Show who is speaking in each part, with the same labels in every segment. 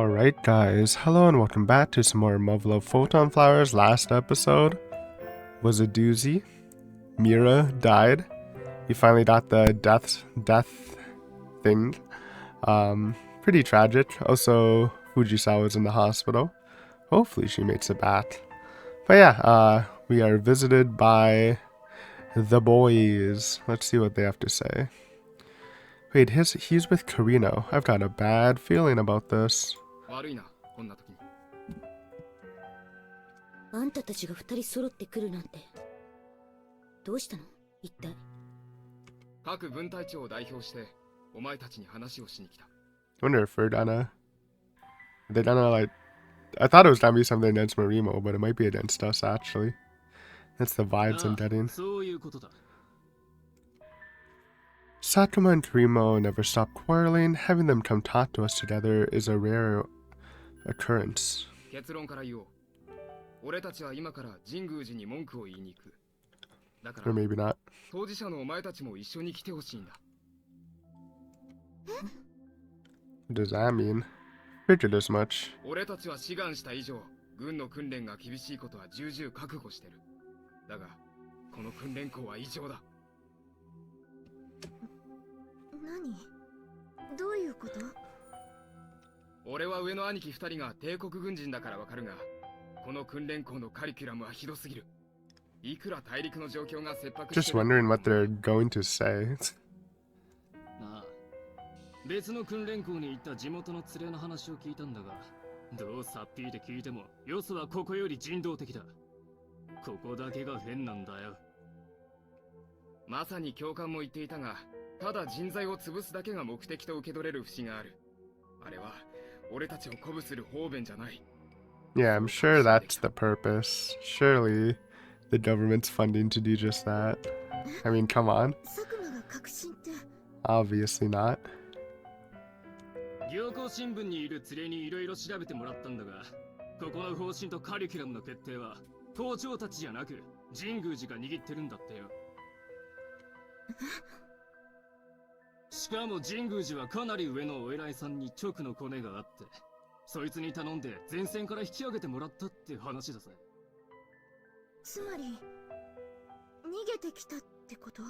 Speaker 1: Alright guys, hello and welcome back to some more Muv Luv Photonflowers. Last episode was a doozy. Mira died. We finally got the death thing. Pretty tragic. Also, Fujisawa's in the hospital. Hopefully she makes it back. But yeah, we are visited by the boys. Let's see what they have to say. Wait, he's with Carino. I've got a bad feeling about this.
Speaker 2: 悪いな、こんな時に。
Speaker 3: あんたたちが二人揃ってくるなんて。どうしたの？一体。
Speaker 2: 各分隊長を代表して、お前たちに話をしに来た。
Speaker 1: I wonder if they're gonna like. I thought it was gonna be something against Marimo, but it might be against us actually. That's the vibes I'm getting.
Speaker 2: そういうことだ。
Speaker 1: Sakuma and Karimo never stop quarreling. Having them come talk to us together is a rare occurrence.
Speaker 2: 結論から言おう。俺たちは今から神宮寺に文句を言いに行く。だから、
Speaker 1: Or maybe not.
Speaker 2: 当事者のお前たちも一緒に来てほしいんだ。
Speaker 1: What does that mean? Figured as much.
Speaker 2: 俺たちは志願した以上、軍の訓練が厳しいことは重々覚悟してる。だが、この訓練校は異常だ。
Speaker 3: 何？どういうこと？
Speaker 2: 俺は上の兄貴二人が帝国軍人だからわかるが、この訓練校のカリキュラムはひどすぎる。いくら大陸の状況が切迫してる。
Speaker 1: Just wondering what they're going to say.
Speaker 4: なあ、別の訓練校に行った地元の連れの話を聞いたんだが、どうさっぴいて聞いても、よそはここより人道的だ。ここだけが変なんだよ。
Speaker 2: まさに教官も言っていたが、ただ人材を潰すだけが目的と受け取れる節がある。あれは俺たちを鼓舞する方便じゃない。
Speaker 1: Yeah, I'm sure that's the purpose. Surely the government's funding to do just that. I mean, come on.
Speaker 3: 佐久間が確信って。
Speaker 1: Obviously not.
Speaker 4: 行幸新聞にいる連れにいろいろ調べてもらったんだが、ここの方針とカリキュラムの決定は校長たちじゃなく神宮寺が握ってるんだってよ。しかも神宮寺はかなり上のお偉いさんに直のコネがあって、そいつに頼んで前線から引き上げてもらったって話だぜ。
Speaker 3: つまり逃げてきたってこと？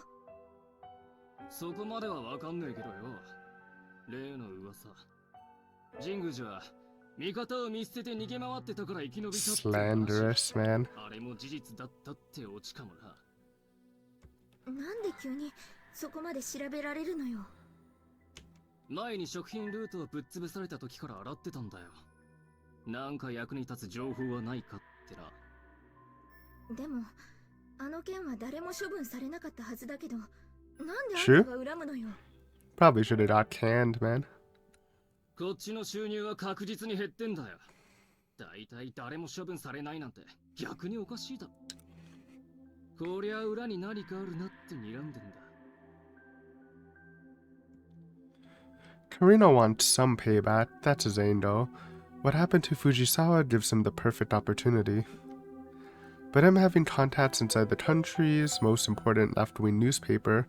Speaker 4: そこまではわかんねえけどよ。例の噂。神宮寺は味方を見捨てて逃げ回ってたから生き延びたって話。
Speaker 1: Slanderous, man.
Speaker 4: あれも事実だったってオチかもな。
Speaker 3: なんで急にそこまで調べられるのよ。
Speaker 4: 前に食品ルートをぶっ潰された時から洗ってたんだよ。なんか役に立つ情報はないかってな。
Speaker 3: でもあの件は誰も処分されなかったはずだけど、なんであんたが恨むのよ。
Speaker 1: Probably should have got canned, man.
Speaker 4: こっちの収入は確実に減ってんだよ。だいたい誰も処分されないなんて逆におかしいだろ。こりゃ裏に何かあるなって睨んでんだ。
Speaker 1: Karino wants some payback. That's his aim, though. What happened to Fujisawa gives him the perfect opportunity. But him having contacts inside the country's most important left-wing newspaper,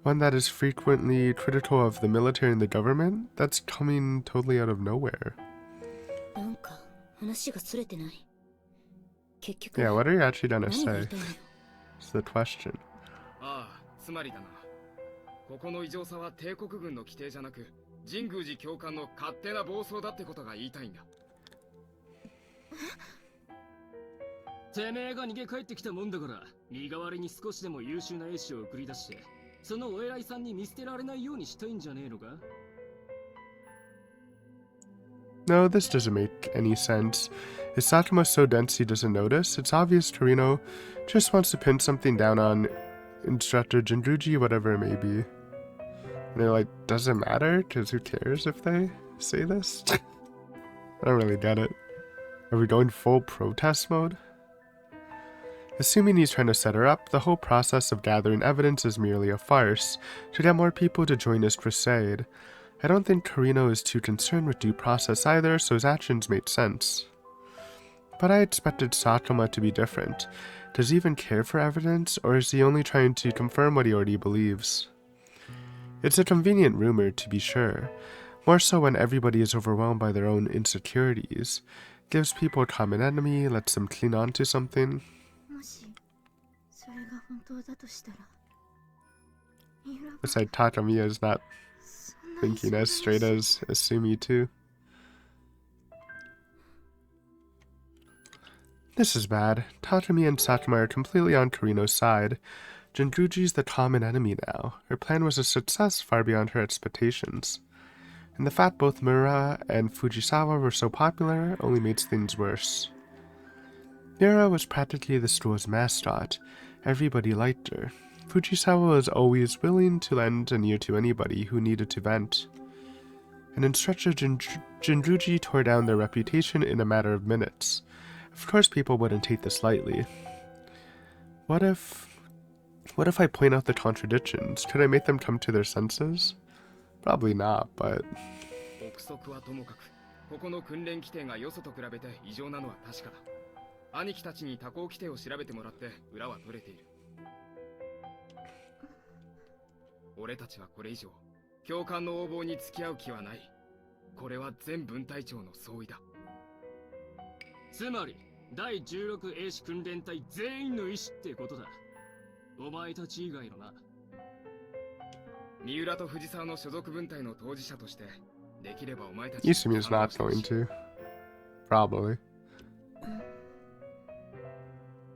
Speaker 1: one that is frequently critical of the military and the government, that's coming totally out of nowhere.
Speaker 3: なんか話がそれてない。結局。
Speaker 1: Yeah, what are you actually gonna
Speaker 3: 何が言
Speaker 1: say?
Speaker 3: いたいのよ。
Speaker 1: It's the question.
Speaker 2: ああ、つまりだな。ここの異常さは帝国軍の規定じゃなく、神宮寺教官の勝手な暴走だってことが言いたいんだ。
Speaker 4: てめえが逃げ帰ってきたもんだから、身代わりに少しでも優秀な絵師を送り出して、そのお偉いさんに見捨てられないようにしたいんじゃねえのか?
Speaker 1: No, this doesn't make any sense. Is Sakuma so dense he doesn't notice? It's obvious Torino just wants to pin something down on Instructor Jinguji, whatever it may be. And they're like, does it matter? Because who cares if they say this? I don't really get it. Are we going full protest mode? Assuming he's trying to set her up, the whole process of gathering evidence is merely a farce to get more people to join his crusade. I don't think Carino is too concerned with due process either, so his actions made sense. But I expected Sakuma to be different. Does he even care for evidence, or is he only trying to confirm what he already believes? It's a convenient rumor, to be sure, More so when everybody is overwhelmed by their own insecurities. Gives people a common enemy, lets them cling on to something.
Speaker 3: もしそれが本当だとしたら、三浦が
Speaker 1: It's like Takamiya is not
Speaker 3: そんな
Speaker 1: thinking as straight as Asumi too. This is bad. Tatami and Sakuma are completely on Karino's side. Jinguji's the common enemy now. Her plan was a success far beyond her expectations. And the fact both Miura and Fujisawa were so popular only made things worse. Miura was practically the store's mascot. Everybody liked her. Fujisawa was always willing to lend an ear to anybody who needed to vent. And Instructor Jinguji tore down their reputation in a matter of minutes. Of course people wouldn't take this lightly. What if I point out the contradictions? Could I make them come to their senses? Probably not, but...
Speaker 2: 憶測はともかく、ここの訓練規定がよそと比べて異常なのは確かだ。兄貴たちに他校規定を調べてもらって裏は取れている。俺たちはこれ以上、教官の横暴に付き合う気はない。これは全分隊長の総意だ。
Speaker 4: つまり、第16英士訓練隊全員の意思ってことだ。お前たち以外のな。
Speaker 2: 三浦と藤沢の所属分隊の当事者として、できればお前たち
Speaker 1: Isumi is not going to. Probably.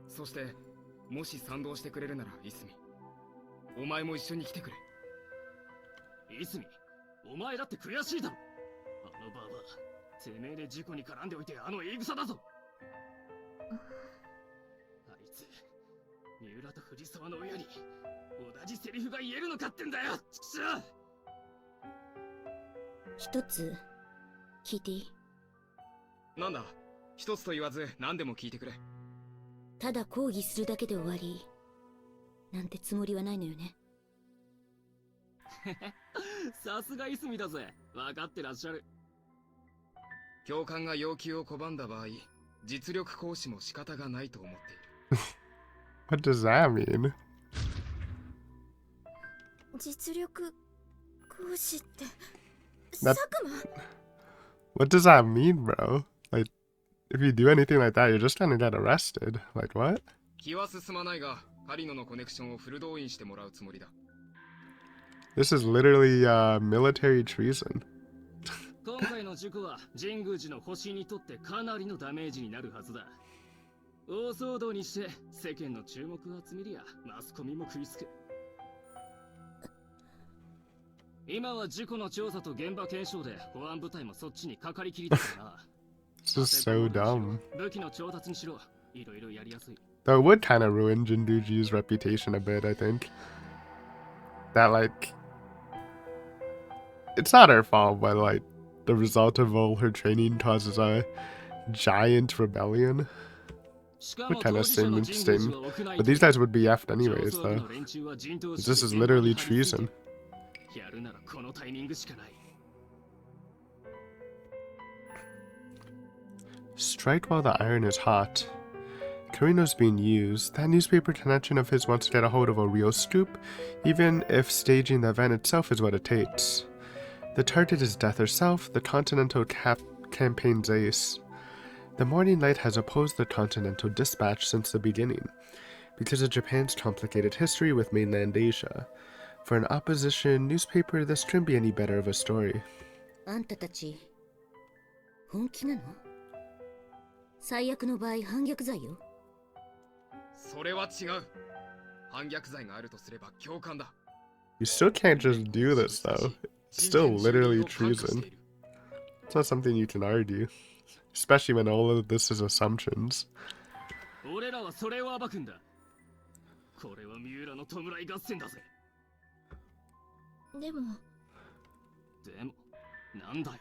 Speaker 2: そして、もし賛同してくれるなら、イスミ。お前も一緒に来てくれ。
Speaker 4: イスミ、お前だって悔しいだろ。あのバーバー、てめえで事故に絡んでおいてあの言い草だぞ。あいつ、三浦と藤沢の親に同じセリフが言えるのかってんだよ。ちくしょう。
Speaker 5: 一つ聞いていい？
Speaker 2: なんだ、一つと言わず何でも聞いてくれ。
Speaker 5: ただ抗議するだけで終わりなんてつもりはないのよね。
Speaker 4: さすがイスミだぜ。分かってらっしゃる。
Speaker 2: 教官が要求を拒んだ場合、実力行使も仕方がないと思っている。
Speaker 1: What does that mean?
Speaker 3: 実力行使って
Speaker 1: that...
Speaker 3: 佐久間
Speaker 1: What does that mean, bro? Like, if you do anything like that, you're just gonna get arrested. Like, what?
Speaker 2: 気は進まないが、カリノのコネクションをフル動員してもらうつもりだ。
Speaker 1: This is literally military treason.
Speaker 4: 今回の事故は神宮寺の星にとってかなりのダメージになるはずだ。大騒動にして世間の注目を集めりゃマスコミも食いつく。今は事故の調査と現場検証で保安部隊もそっちにかかりきりだからな。
Speaker 1: This is so dumb.
Speaker 4: 武器の調達にしろ、いろいろやりやすい。
Speaker 1: Though it would kind of ruin Jinduji's reputation a bit, I think. That, like... It's not her fault, but, like, the result of all her training causes a giant rebellion. Would kind of sting. But these guys would be effed anyways, though. This is literally treason. Strike while the iron is hot. Karino's being used. That newspaper connection of his wants to get a hold of a real scoop, even if staging the event itself is what it takes. The target is Death herself, the Continental campaign's ace. The Morning Light has opposed the Continental Dispatch since the beginning, because of Japan's complicated history with mainland Asia. For an opposition newspaper, this couldn't be any better of a story.
Speaker 5: あんたたち本気なの？最悪の場合反逆罪よ。
Speaker 2: それは違う。反逆罪があるとすれば教官だ。
Speaker 1: You still can't just do this, though. It's still literally treason. It's not something you can argue. Especially when all of this is assumptions.
Speaker 4: 俺らはそれを暴くんだ。これは三浦の弔い合戦だぜ。
Speaker 3: でも
Speaker 4: なんだよ。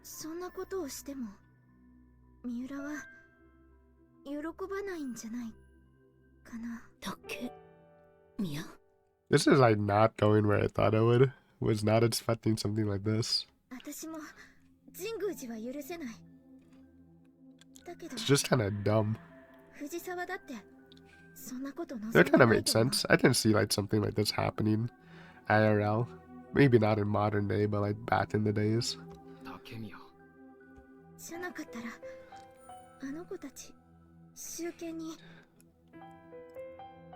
Speaker 3: そんなことをしても三浦は喜ばないんじゃないかな。
Speaker 5: だっけ？ミヤ？
Speaker 1: This is like not going where I thought I would. Was not expecting something like this.
Speaker 3: 私も神宮寺は許せない。だけど
Speaker 1: It's just kind of dumb.
Speaker 3: 藤沢だってそんなこと望ん
Speaker 1: That
Speaker 3: で
Speaker 1: kind of
Speaker 3: ない
Speaker 1: made
Speaker 3: と思う。
Speaker 1: sense. I can see like something like this happening IRL. Maybe not in modern day, but like back in the days.
Speaker 2: 竹宮。
Speaker 3: じゃなかったらあの子たち集権に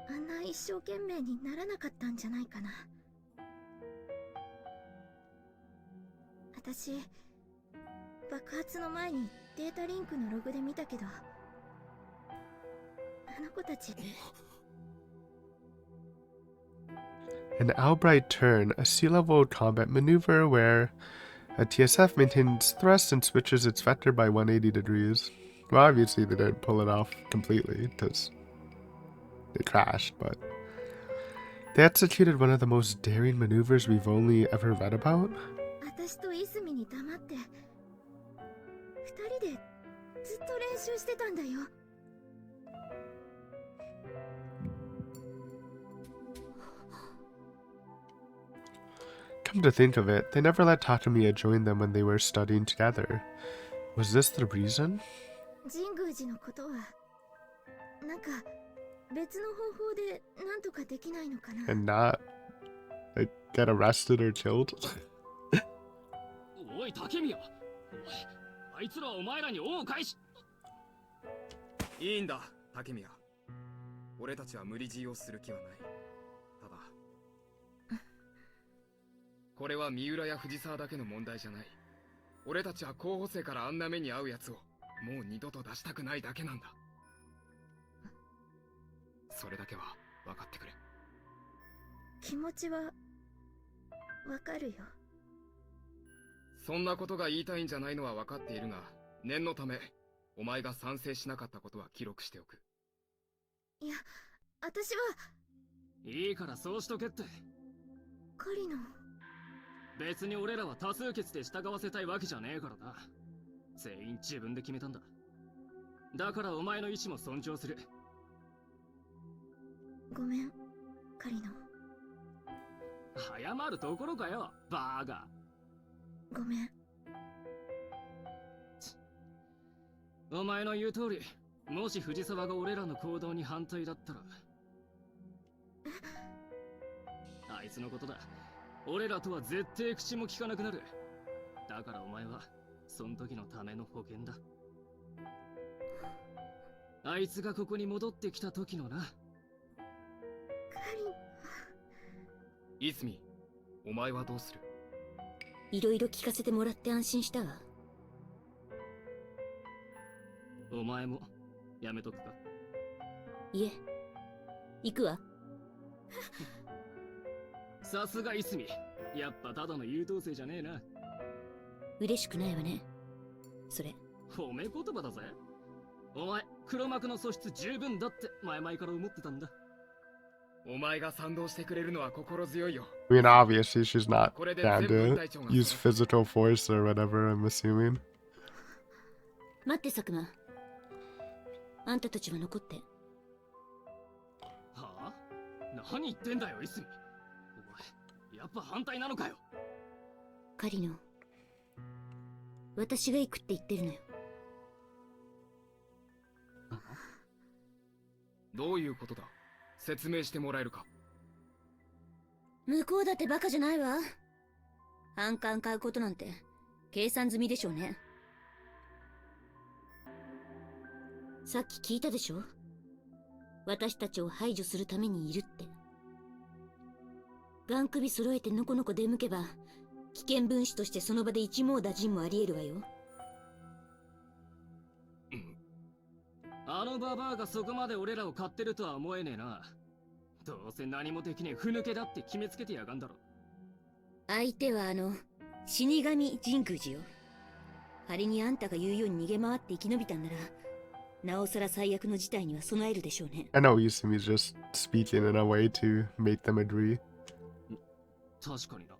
Speaker 3: あんな一生懸命にならなかったんじゃないかな。私爆発の前にデータリンクのログで見たけど、あの子たち
Speaker 1: An Albright turn, a sea-level combat maneuver where a TSF maintains thrust and switches its vector by 180 degrees. Well, obviously they didn't pull it off completely because they crashed, but they executed one of the most daring maneuvers we've only ever read about.
Speaker 3: 私と泉に黙って二人でずっと練習してたんだよ。
Speaker 1: Come to think of it, they never let Takamiya join them when they were studying together. Was this the reason?
Speaker 3: 神宮寺のことはなんか別の方法でなんとかできないのかな。
Speaker 1: And not, like, get arrested or killed?
Speaker 4: おい竹宮、おい、あいつらはお前らに恩を返し。
Speaker 2: いいんだ、竹宮。俺たちは無理強いをする気はない。ただこれは三浦や藤沢だけの問題じゃない。俺たちは候補生からあんな目に遭うやつをもう二度と出したくないだけなんだ。それだけは分かってくれ。
Speaker 3: 気持ちはわかるよ。
Speaker 2: そんなことが言いたいんじゃないのは分かっているが、念のためお前が賛成しなかったことは記録しておく。
Speaker 3: いや、私はい
Speaker 4: いからそうしとけって。
Speaker 3: カリの
Speaker 4: 別に俺らは多数決で従わせたいわけじゃねえからな。全員自分で決めたんだ。だからお前の意思も尊重する。
Speaker 3: ごめん、カリの。
Speaker 4: 謝るところかよ、バーガ
Speaker 3: ごめん。
Speaker 4: ー。お前の言う通り、もし藤沢が俺らの行動に反対だったら、あいつのことだ。俺らとは絶対口も聞かなくなる。だからお前はその時のための保険だ。あいつがここに戻ってきた時のな。
Speaker 3: カリ、
Speaker 2: 泉、お前はどうする？
Speaker 5: いろいろ聞かせてもらって安心したわ。
Speaker 4: お前もやめとくか？
Speaker 5: いえ、行くわ。
Speaker 4: さすが泉、やっぱただの優等生じゃねえな。
Speaker 5: 嬉しくないわね、それ。
Speaker 4: 褒め言葉だぜ。お前、黒幕の素質十分だって前々から思ってたんだ。
Speaker 2: お前が賛同してくれるのは心強いよ。
Speaker 1: I mean, obviously she's not down to use physical force or whatever, I'm assuming.
Speaker 5: 待って佐久間、あんたたちは残って。
Speaker 4: はあ？何言ってんだよ泉。お前やっぱ反対なのかよ。
Speaker 5: カリノ、私が行くって言ってるのよ。
Speaker 2: どういうことだ？説明してもらえるか？
Speaker 5: 向こうだってバカじゃないわ。反感買うことなんて計算済みでしょうね。さっき聞いたでしょ、私たちを排除するためにいるって。ガン首揃えてのこのこ出向けば危険分子としてその場で一網打尽もあり得るわよ。
Speaker 4: あのババアがそこまで俺らを買ってるとは思えねえな。どうせ何もできねえふぬけだって決めつけてやがんだろ。
Speaker 5: 相手は死神神宮寺よ。仮にあんたが言うように逃げ回って生き延びたんなら、なおさら最悪の事態には備えるでしょうね。
Speaker 1: I know Yusumi's just speaking in a way to make them agree.
Speaker 4: 確かにな。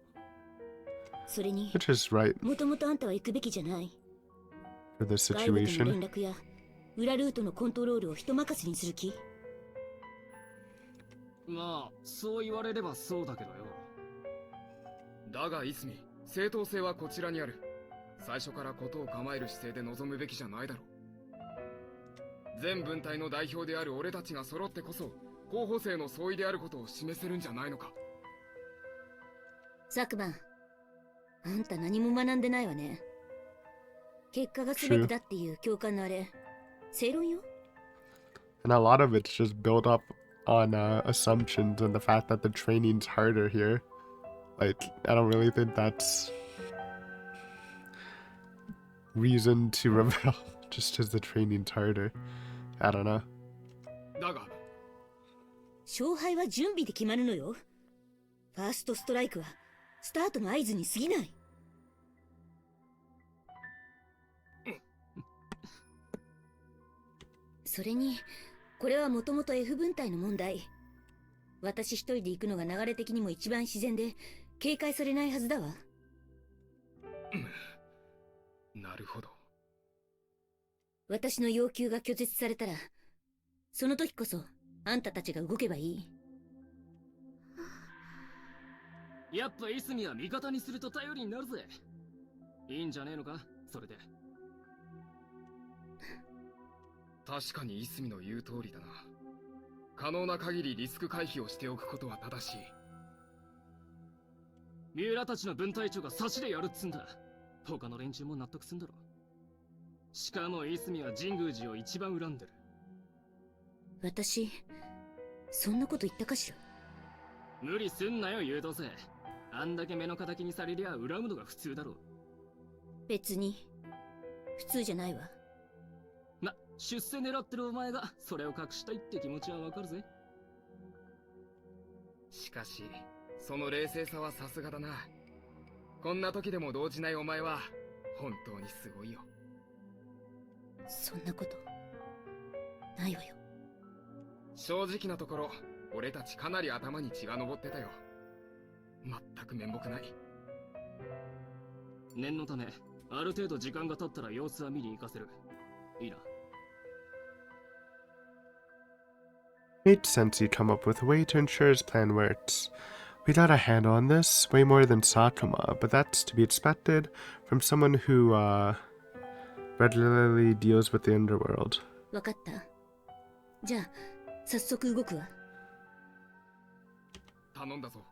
Speaker 5: それに、
Speaker 1: Which is right
Speaker 5: もともとあんたは行くべきじゃない。
Speaker 1: for the
Speaker 5: 外部との
Speaker 1: situation.
Speaker 5: 連絡や裏ルートのコントロールを人任せにする気？
Speaker 4: まあそう言われればそうだけどよ。
Speaker 2: だが泉、正当性はこちらにある。最初からことを構える姿勢で臨むべきじゃないだろう。全分隊の代表である俺たちが揃ってこそ候補生の総意であることを示せるんじゃないのか。
Speaker 5: 佐久間、あんた何も学んでないわね。結果が全てだっていう共感のあれ、正論よ。
Speaker 1: And a lot of it's just built up on assumptions and the fact that the training's harder here. Like, I don't really think that's reason to rebel just because the training's harder. I don't know.
Speaker 2: だが
Speaker 5: 勝敗は準備で決まるのよ。ファーストストライクはスタートの合図に過ぎない。それに、これはもともと F 分隊の問題。私一人で行くのが流れ的にも一番自然で、警戒されないはずだわ。
Speaker 2: なるほど。
Speaker 5: 私の要求が拒絶されたら、その時こそあんたたちが動けばいい。
Speaker 4: やっぱイスミは味方にすると頼りになるぜ。いいんじゃねえのか、それで。
Speaker 2: 確かにイスミの言う通りだな。可能な限りリスク回避をしておくことは正しい。
Speaker 4: 三浦たちの分隊長が差しでやるっつんだ。他の連中も納得すんだろ。しかもイスミは神宮寺を一番恨んでる。
Speaker 5: 私、そんなこと言ったかしら。
Speaker 4: 無理すんなよ、誘導生。あんだけ目の敵にされりゃ恨むのが普通だろう。
Speaker 5: 別に、普通じゃないわ。
Speaker 4: ま、出世狙ってるお前がそれを隠したいって気持ちはわかるぜ。
Speaker 2: しかし、その冷静さはさすがだな。こんな時でも動じないお前は本当にすごいよ。
Speaker 5: そんなことないわよ。
Speaker 2: 正直なところ、俺たちかなり頭に血が上ってたよ。全く面目ない。
Speaker 4: 念のため、ある程度時間が経ったら様子は見に行かせる。いいな。
Speaker 1: Made sense he'd come up with a way to ensure his plan works. We got a handle on this, way more than Sakuma, but that's to be expected from someone who, regularly deals with the underworld.
Speaker 5: わかった。じゃあ、早速動くわ。
Speaker 2: 頼んだぞ。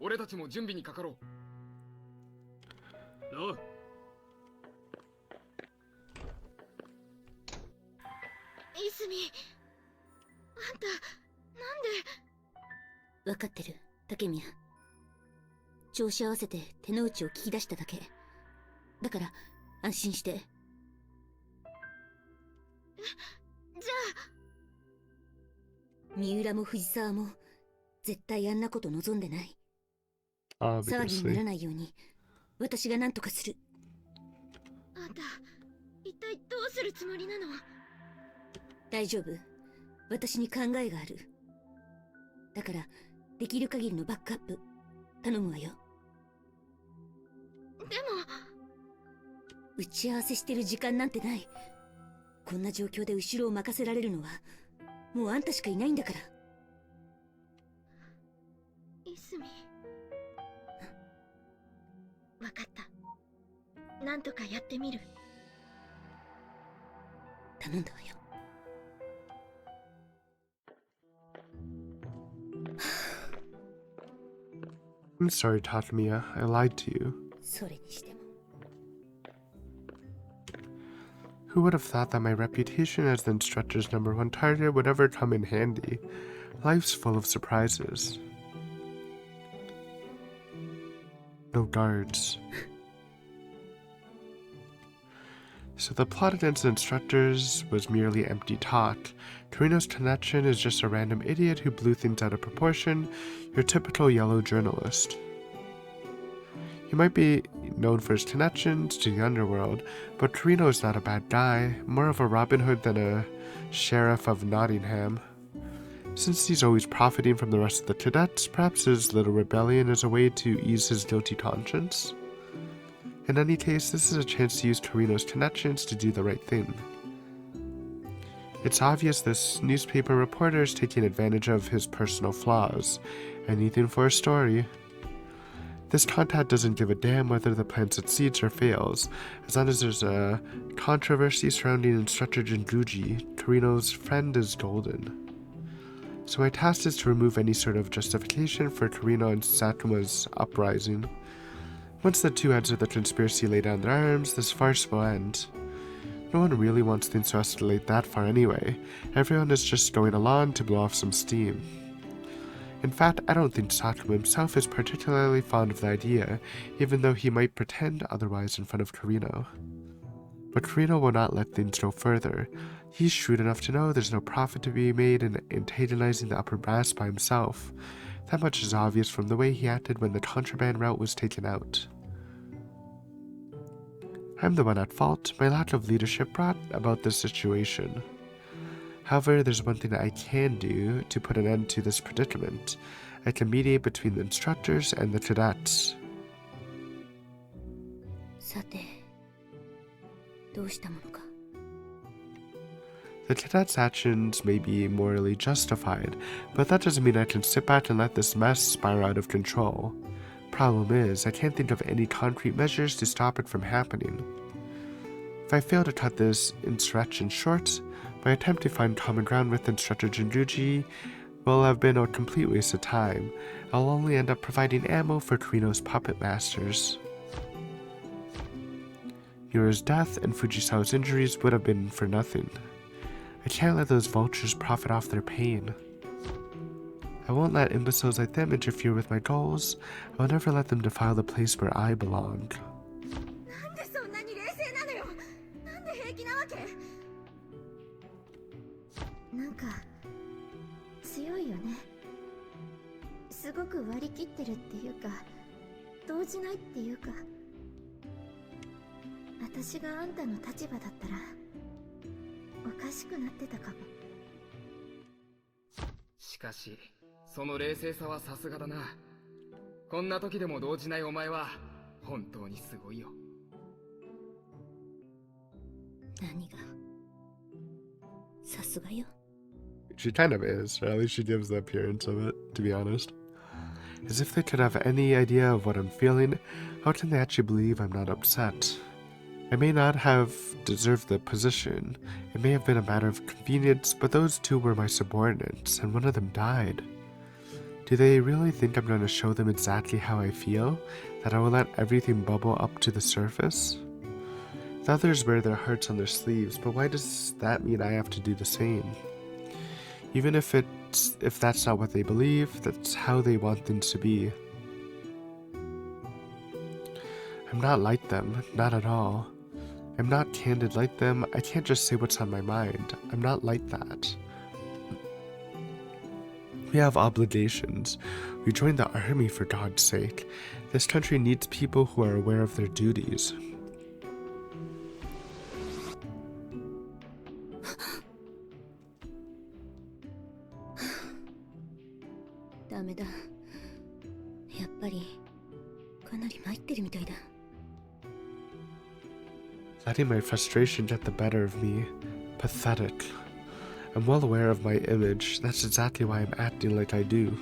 Speaker 2: 俺たちも準備にかかろう。
Speaker 4: おう。
Speaker 3: イスミ、あんた、なんで。
Speaker 5: わかってる、竹宮。調子合わせて手の内を聞き出しただけ。だから、安心して。
Speaker 3: じゃあ。
Speaker 5: 三浦も藤沢も、絶対あんなこと望んでない。騒ぎにな
Speaker 1: Obviously.
Speaker 5: らないように、私が何とかする。
Speaker 3: あんた、一体どうするつもりなの？
Speaker 5: 大丈夫。私に考えがある。だから、できる限りのバックアップ、頼むわよ。
Speaker 3: でも、
Speaker 5: 打ち合わせしてる時間なんてない。こんな状況で後ろを任せられるのは、もうあんたしかいないんだから。
Speaker 3: イスミ。わかった。なんとかやってみる。
Speaker 5: 頼んだわよ。
Speaker 1: I'm sorry, Tatamiya. I lied to you.
Speaker 5: それにしても。
Speaker 1: Who would have thought that my reputation as the instructor's #1 target would ever come in handy? Life's full of surprises. No guards. So the plot against the instructors was merely empty talk. Torino's connection is just a random idiot who blew things out of proportion, your typical yellow journalist. He might be known for his connections to the underworld, but Torino is not a bad guy, more of a Robin Hood than a sheriff of Nottingham. Since he's always profiting from the rest of the cadets, perhaps his little rebellion is a way to ease his guilty conscience. In any case, this is a chance to use Torino's connections to do the right thing. It's obvious this newspaper reporter is taking advantage of his personal flaws. Anything for a story. This contact doesn't give a damn whether the plan succeeds or fails. As long as there's a controversy surrounding Instructor Jinguji, Torino's friend is golden. so my task is to remove any sort of justification for Karina and Satuma's uprising. Once the two heads of the conspiracy lay down their arms, this farce will end. No one really wants things to escalate that far anyway. Everyone is just going along to blow off some steam. In fact, I don't think Satuma himself is particularly fond of the idea, even though he might pretend otherwise in front of Karino. But Karino will not let things go further. He's shrewd enough to know there's no profit to be made in antagonizing the upper brass by himself. That much is obvious from the way he acted when the contraband route was taken out. I'm the one at fault. My lack of leadership brought about this situation. However, there's one thing I can do to put an end to this predicament. I can mediate between the instructors and the cadets.
Speaker 5: さて、どうしたものか。
Speaker 1: The cadets' actions may be morally justified, but that doesn't mean I can sit back and let this mess spiral out of control. Problem is, I can't think of any concrete measures to stop it from happening. If I fail to cut this insurrection short, my attempt to find common ground with Instructor Jinjuji will have been a complete waste of time. I'll only end up providing ammo for Karino's puppet masters. Yura's death and Fujisawa's injuries would have been for nothing. I can't let those vultures profit off their pain. I won't let imbeciles like them interfere with my goals. I will never let them defile the place where I belong.
Speaker 3: なんでそんなに冷静なのよ。なんで平気なわけ。なんか強いよね。すごく割り切ってるっていうか、動じないっていうか。私があんたの立場だったらおかしくなってたかも。
Speaker 2: しかしその冷静さはさすがだな。こんな時でも動じないお前は本当にすごいよ。
Speaker 5: 何がさすがよ。
Speaker 1: She kind of is, or at least she gives the appearance of it, to be honest. As if they could have any idea of what I'm feeling, how can they actually believe I'm not upset? I may not have deserved the position. It may have been a matter of convenience, but those two were my subordinates, and one of them died. Do they really think I'm going to show them exactly how I feel? That I will let everything bubble up to the surface? The others wear their hearts on their sleeves, but why does that mean I have to do the same? Even if that's not what they believe, that's how they want things to be. I'm not like them, not at all. I'm not candid like them. I can't just say what's on my mind. I'm not like that. We have obligations. We joined the army for God's sake. This country needs people who are aware of their duties. Letting my frustration get the better of me. Pathetic. I'm well aware of my image. That's exactly why I'm acting like I do.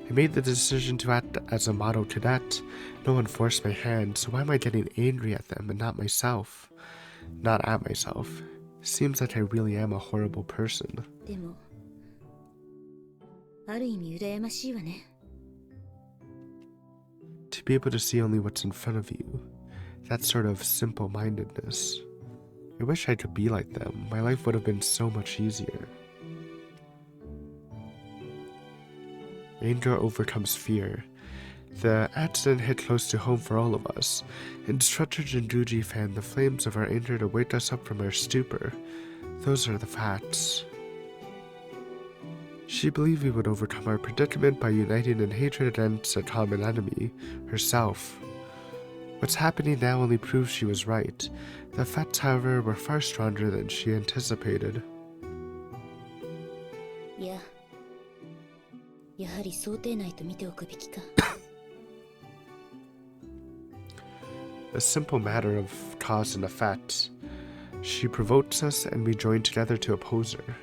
Speaker 1: I made the decision to act as a model cadet. No one forced my hand, so why am I getting angry at them and not myself? Not at myself. Seems like I really am a horrible person.
Speaker 5: でも、ある意味羨ましいわね。
Speaker 1: To be able to see only what's in front of you. That sort of simple-mindedness. I wish I could be like them. My life would have been so much easier. Anger overcomes fear. The accident hit close to home for all of us. Instructor Jinjuji fanned the flames of our anger to wake us up from our stupor. Those are the facts. She believed we would overcome our predicament by uniting in hatred against a common enemy, herself. What's happening now only proves she was right. The effects, however, were far stronger than she anticipated.
Speaker 5: いや、やはり想定内と見ておくべきか。
Speaker 1: A simple matter of cause and effect. She provokes us and we join together to oppose her.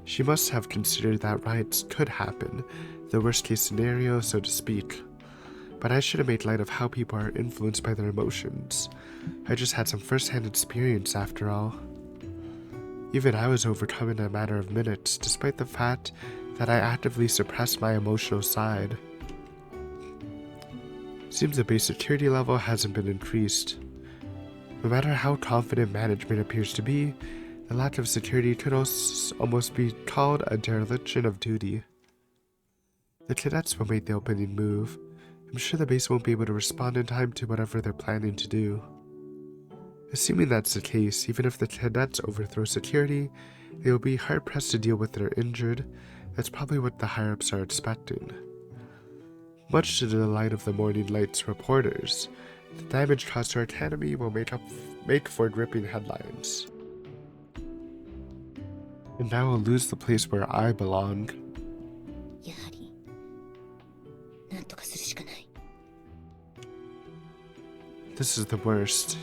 Speaker 1: She must have considered that riots could happen, the worst case scenario, so to speak. But I should have made light of how people are influenced by their emotions. I just had some first-hand experience after all. Even I was overcome in a matter of minutes, despite the fact that I actively suppress my emotional side. Seems the base security level hasn't been increased. No matter how confident management appears to be, the lack of security could almost be called a dereliction of duty. The cadets will make the opening move. I'm sure the base won't be able to respond in time to whatever they're planning to do. Assuming that's the case, even if the cadets overthrow security, they will be hard-pressed to deal with their injured. That's probably what the higher-ups are expecting. Much to the delight of the Morning Light's reporters, the damage caused to our academy will make for gripping headlines. And I will lose the place where I belong.
Speaker 5: やはりなんとかするしかない。
Speaker 1: This is the worst,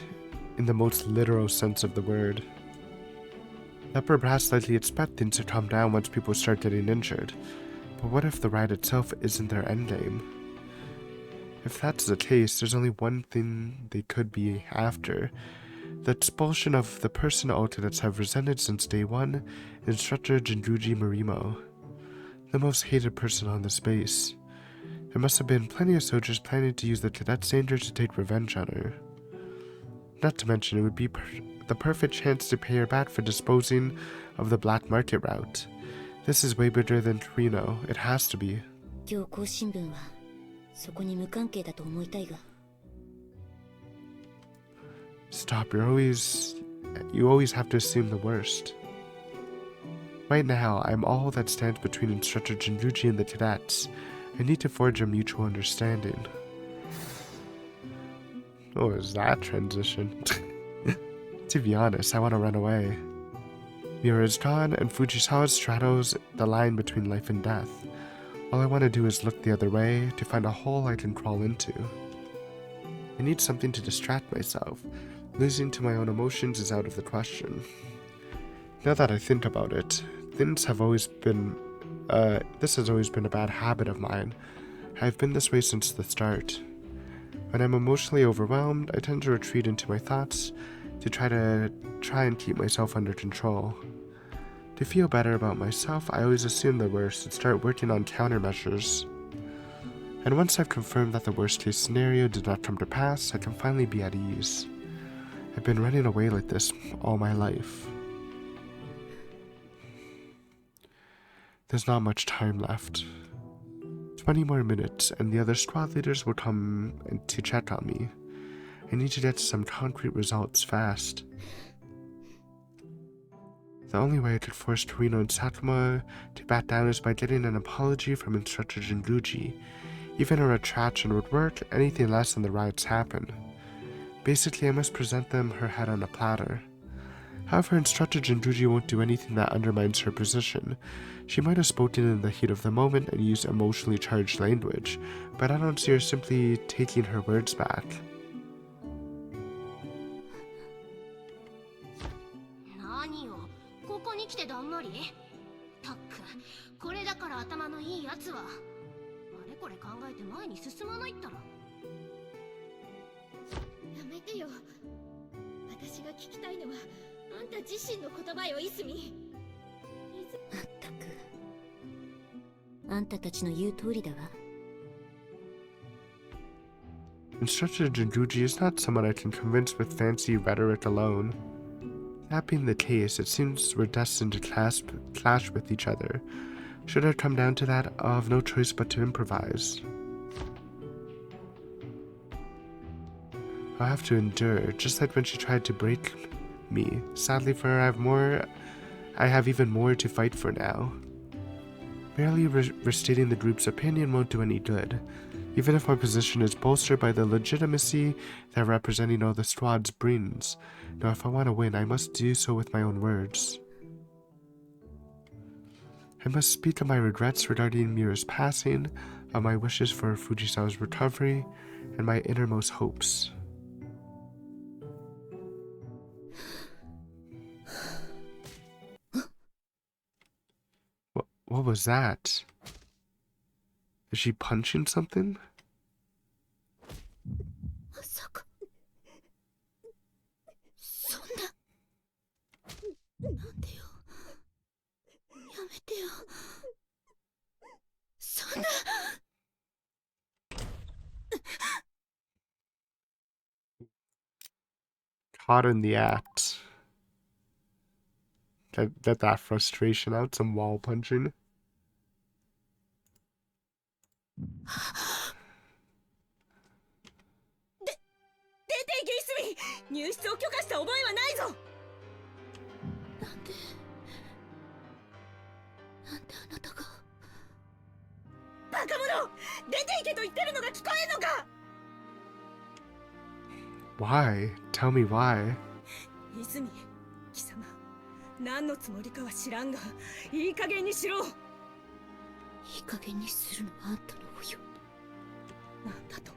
Speaker 1: in the most literal sense of the word. The upper brass likely expect things to calm down once people start getting injured, but what if the ride itself isn't their endgame? If that's the case, there's only one thing they could be after: the expulsion of the person alternates have resented since day one, Instructor Jinjuji Marimo, the most hated person on this base. There must have been plenty of soldiers planning to use the cadet's danger to take revenge on her. Not to mention, it would be the perfect chance to pay her back for disposing of the black market route. This is way bigger than Torino. It has to be.
Speaker 5: 今日更新聞はそこに無関係だと思いたいが。
Speaker 1: Stop, you always have to assume the worst. Right now, I'm all that stands between Instructor Jinjuji and the cadets. I need to forge a mutual understanding. What was that transition? To be honest, I want to run away. Miura is gone, and Fujisawa straddles the line between life and death. All I want to do is look the other way, to find a hole I can crawl into. I need something to distract myself. Losing to my own emotions is out of the question. Now that I think about it, this has always been a bad habit of mine. I've been this way since the start. When I'm emotionally overwhelmed, I tend to retreat into my thoughts to try and keep myself under control. To feel better about myself, I always assume the worst and start working on countermeasures. And once I've confirmed that the worst case scenario did not come to pass, I can finally be at ease. I've been running away like this all my life. There's not much time left. 20 more minutes, and the other squad leaders will come to check on me. I need to get some concrete results fast. The only way I could force Torino and Sakuma to back down is by getting an apology from Instructor Jinguji. Even a retraction would work. Anything less than the riots happen. Basically, I must present them her head on a platter. However, Instructor Jinjuji won't do anything that undermines her position. She might have spoken in the heat of the moment and used emotionally charged language, but I don't see her simply taking her words back.
Speaker 6: 何よ、ここに来てだんまり？たっく、これだから頭のいいやつは。あれこれ考えて前に進まないったら。
Speaker 3: やめてよ。私が聞きたいのはあんた自身の言葉よ、イズミ。
Speaker 5: まったくあんたたちの言う通りだわ。
Speaker 1: Instructor Jinjuji is not someone I can convince with fancy rhetoric alone. That being the case, it seems we're destined to clash with each other. Should it come down to that, I'll have no choice but to improvise. I'll have to endure, just like when she tried to break me. Sadly for her, I have even more to fight for now. Merely restating the group's opinion won't do any good, even if my position is bolstered by the legitimacy that representing all the squads brings. Now, if I want to win, I must do so with my own words. I must speak of my regrets regarding Mira's passing, of my wishes for Fujisawa's recovery, and my innermost hopes. What was that? Is she punching something?
Speaker 5: まさかそんな。なんでよ。やめてよ。
Speaker 1: caught in the act. Let that frustration out, some wall punching.
Speaker 5: 出ていけイスミ、入室を許可した覚えはないぞ。なんであなたが。バカ者、出ていけと言ってるのが聞こえんのか。
Speaker 1: Why? Tell me why.
Speaker 5: イスミ、貴様、何のつもりかは知らんが、いい加減にしろ。いい加減にするのはあんたの方よ。なんだと。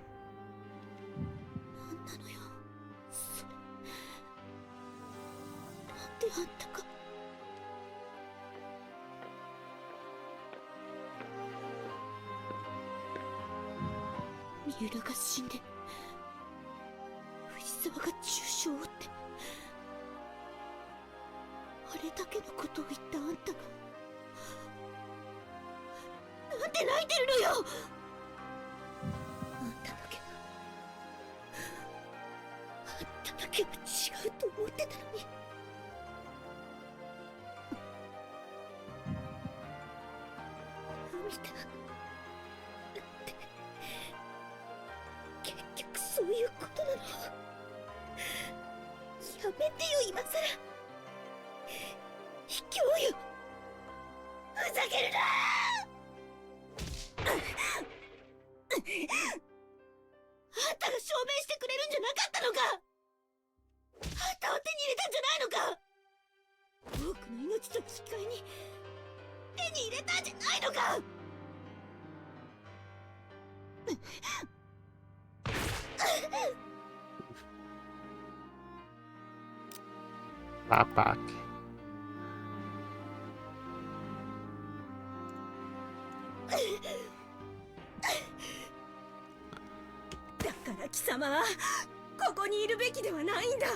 Speaker 5: なんなのよそれ。なんであんたが。三浦が死んで藤沢が重傷を負って、あれだけのことを言ったあんたがなんで泣いてるのよ。あんただけは違うと思ってたのに。涙って結局そういうことなの。やめてよ今さら。卑怯よ。ふざけるな。あんたが証明してくれるんじゃなかったのか。あんたを手に入れたんじゃないのか。多くの命と引き換えに手に入れたんじゃないのか。
Speaker 1: Back.
Speaker 5: だから貴様はここにいるべきではないんだ。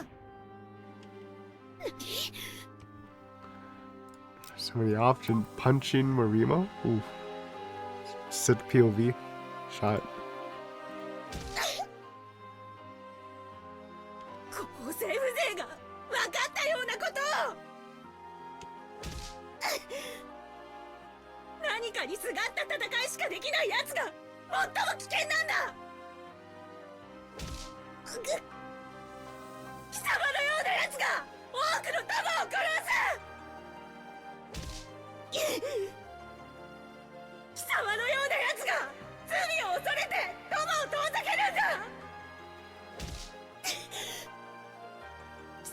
Speaker 1: Somebody often punching Marimo. Ooh. Sit POV. Shot.
Speaker 5: 公正不正が分かったようなことを。何かにすがった戦いしかできない奴が最も危険なんだ。貴様のような奴が多くの友を殺す。貴様のような奴が罪を恐れて友を遠ざけるんだ。貴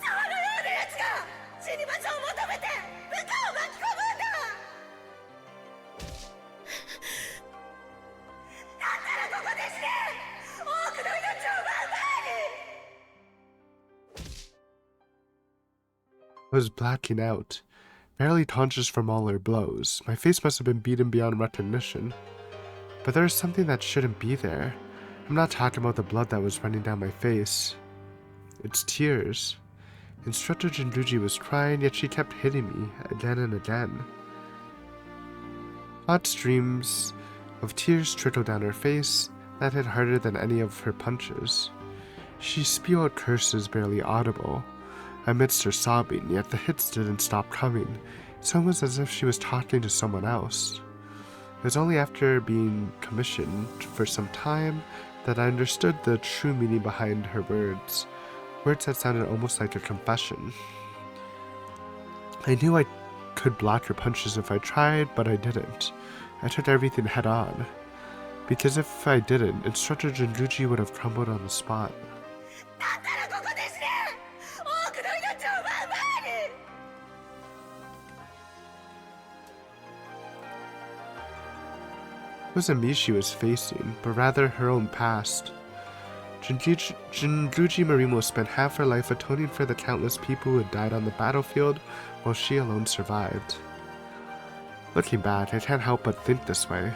Speaker 5: 様のような奴が死に場所を求めて部下を巻き込むんだ。だったらここで死ね。多くの命を奪う前に。
Speaker 1: I was blacking out, barely conscious from all her blows. My face must have been beaten beyond recognition. But there was something that shouldn't be there. I'm not talking about the blood that was running down my face. It's tears. Instructor Jinruji was crying, yet she kept hitting me again and again. Hot streams of tears trickled down her face that hit harder than any of her punches. She spewed out curses barely audible amidst her sobbing, yet the hits didn't stop coming. It's almost as if she was talking to someone else. It was only after being commissioned for some time that I understood the true meaning behind her words. Words that sounded almost like a confession. I knew I could block her punches if I tried, but I didn't. I took everything head on. Because if I didn't, Instructor Jinruji would have crumbled on the spot.
Speaker 5: だったらここで死ね。多くの命を奪う前に。
Speaker 1: It wasn't me she was facing, but rather her own past. Jinruji Marimo spent half her life atoning for the countless people who had died on the battlefield, while she alone survived. Looking back, I can't help but think this way.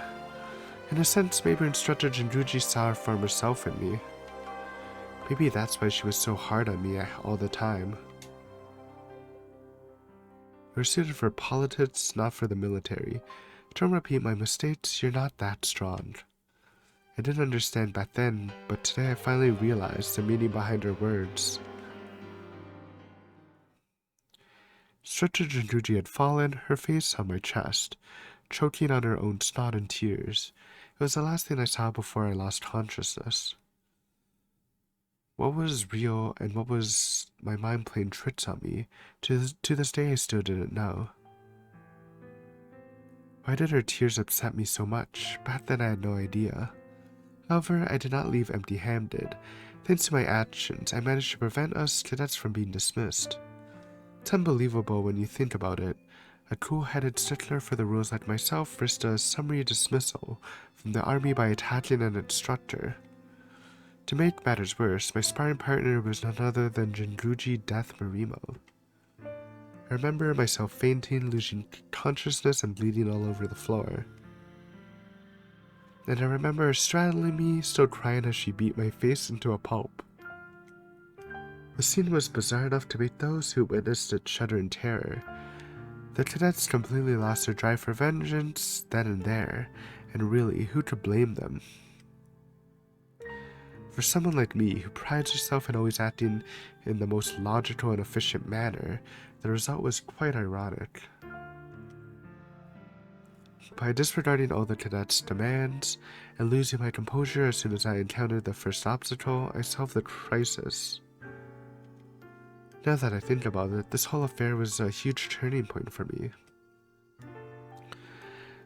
Speaker 1: In a sense, maybe Instructor Jinruji saw her former self in me. Maybe that's why she was so hard on me all the time. You're suited for politics, not for the military. Don't repeat my mistakes, you're not that strong. I didn't understand back then, but today I finally realized the meaning behind her words. Stretcher Jinjuji had fallen, her face on my chest, choking on her own snot and tears. It was the last thing I saw before I lost consciousness. What was real and what was my mind playing tricks on me? To this day I still didn't know. Why did her tears upset me so much? Back then I had no idea. However, I did not leave empty-handed. Thanks to my actions, I managed to prevent us cadets from being dismissed. It's unbelievable when you think about it. A cool-headed stickler for the rules like myself risked a summary dismissal from the army by attacking an instructor. To make matters worse, my sparring partner was none other than Jinguji Death Marimo. I remember myself fainting, losing consciousness, and bleeding all over the floor. And I remember her straddling me, still crying as she beat my face into a pulp. The scene was bizarre enough to make those who witnessed it shudder in terror. The cadets completely lost their drive for vengeance then and there, and really, who could blame them? For someone like me, who prides herself in always acting in the most logical and efficient manner, the result was quite ironic. By disregarding all the cadets' demands and losing my composure as soon as I encountered the first obstacle, I solved the crisis. Now that I think about it, this whole affair was a huge turning point for me.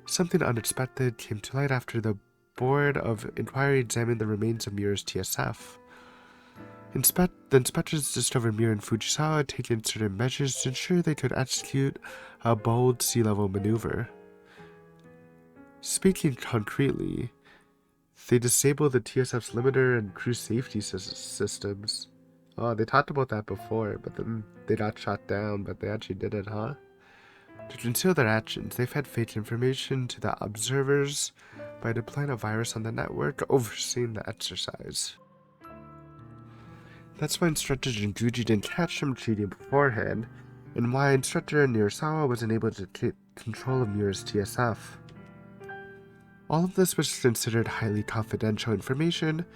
Speaker 1: Something unexpected came to light after the Board of Inquiry examined the remains of Miura's TSF. The inspectors discovered Miura and Fujisawa had taken certain measures to ensure they could execute a bold sea-level maneuver. Speaking concretely, they disabled the TSF's limiter and crew safety systems. Oh, they talked about that before, but then they got shot down, but they actually did it, huh? To conceal their actions, they fed fake information to the observers by deploying a virus on the network overseeing the exercise. That's why Instructor Jinguji didn't catch him cheating beforehand, and why Instructor Nirasawa wasn't able to take control of Miura's TSF. All of this was considered highly confidential information,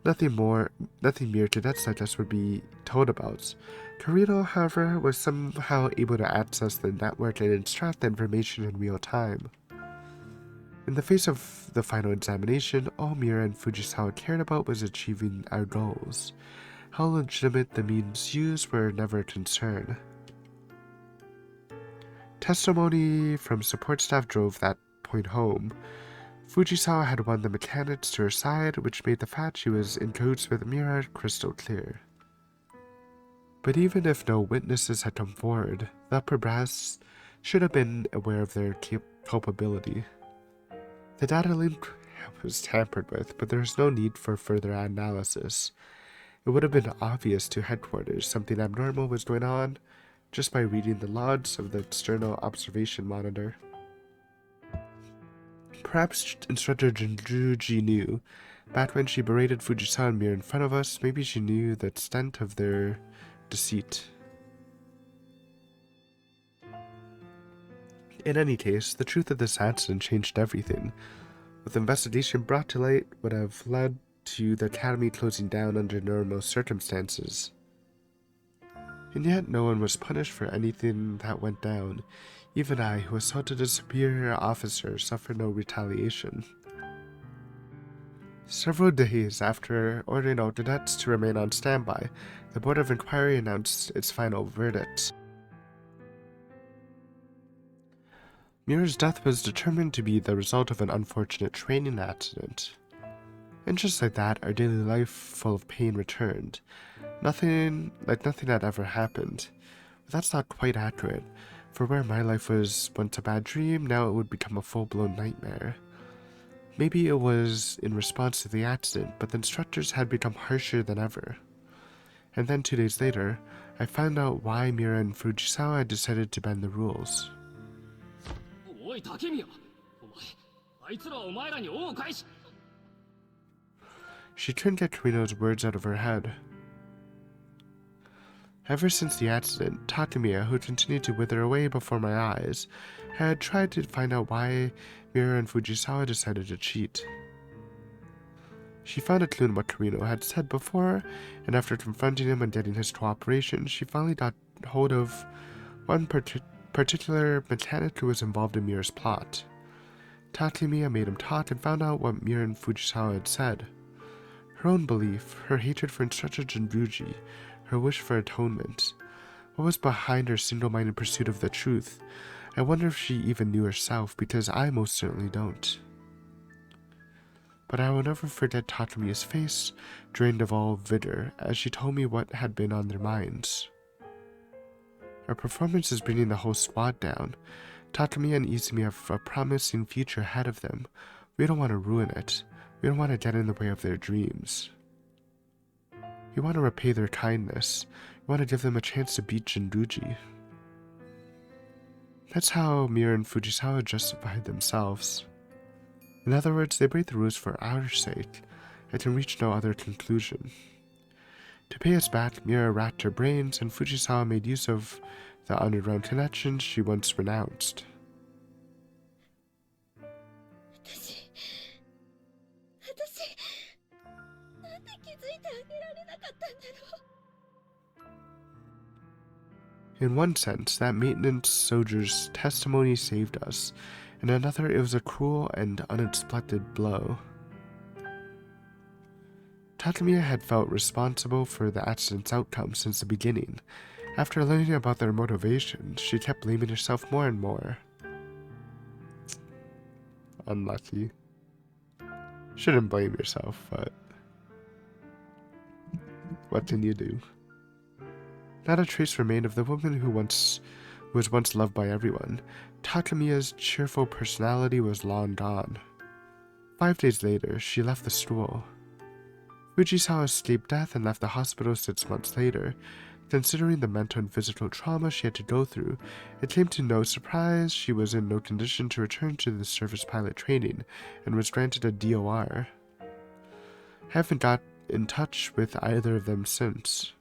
Speaker 1: nothing mere cadets like us would be told about. Karino, however, was somehow able to access the network and extract the information in real time. In the face of the final examination, all Miura and Fujisawa cared about was achieving our goals. How legitimate the means used were never a concern. Testimony from support staff drove that point home. Fujisawa had won the mechanics to her side, which made the fact she was in cahoots with Miura crystal clear. But even if no witnesses had come forward, the upper brass should have been aware of their culpability. The data link was tampered with, but there was no need for further analysis. It would have been obvious to headquarters something abnormal was going on just by reading the logs of the external observation monitor. Perhaps Instructor Jinjuji knew. Back when she berated Fujisawa and Miura in front of us, maybe she knew the extent of their deceit. In any case, the truth of this accident changed everything. With the investigation brought to light would have led to the academy closing down under normal circumstances. And yet no one was punished for anything that went down. Even I, who assaulted a superior officer, suffered no retaliation. Several days after ordering all cadets to remain on standby, the Board of Inquiry announced its final verdict. Miura's death was determined to be the result of an unfortunate training accident. And just like that, our daily life full of pain returned. Nothing had ever happened. But that's not quite accurate. For where my life was once a bad dream, now it would become a full-blown nightmare. Maybe it was in response to the accident, but the instructors had become harsher than ever. And then 2 days later, I found out why Miura and Fujisawa had decided to bend the rules.
Speaker 4: おい竹宮、お前あいつらはお前らに恩を返し
Speaker 1: She couldn't get Karino's words out of her head. Ever since the accident, Takemiya, who continued to wither away before my eyes, had tried to find out why Miura and Fujisawa decided to cheat. She found a clue in what Karino had said before, and after confronting him and getting his cooperation, she finally got hold of one particular mechanic who was involved in Mira's plot. Tatsumiya made him talk and found out what Mira and Fujisawa had said. Her own belief, her hatred for Instructor Jinruji, her wish for atonement. What was behind her single-minded pursuit of the truth? I wonder if she even knew herself, because I most certainly don't. But I will never forget Tatsumiya's face, drained of all vigor, as she told me what had been on their minds. Our performance is bringing the whole squad down. Tatsumiya and Izumi have a promising future ahead of them. We don't want to ruin it. We don't want to get in the way of their dreams. We want to repay their kindness. We want to give them a chance to beat Jinruji. That's how Mira and Fujisawa justified themselves. In other words, they break the rules for our sake, and can reach no other conclusion. To pay us back, Mira racked her brains, and Fujisawa made use of the underground connections she once renounced.
Speaker 5: なんで気づいてあげられなかったんだろう。
Speaker 1: In one sense, that maintenance soldier's testimony saved us. In another, it was a cruel and unexpected blow. Tatsumiya had felt responsible for the accident's outcome since the beginning. After learning about their motivations, she kept blaming herself more and more. Unlucky. Shouldn't blame yourself, but what can you do? Not a trace remained of the woman who was once loved by everyone. Tatsumiya's cheerful personality was long gone. 5 days later, she left the stool. Fujisawa escaped death and left the hospital 6 months later. Considering the mental and physical trauma she had to go through, it came to no surprise she was in no condition to return to the service pilot training and was granted a DOR. I haven't got in touch with either of them since.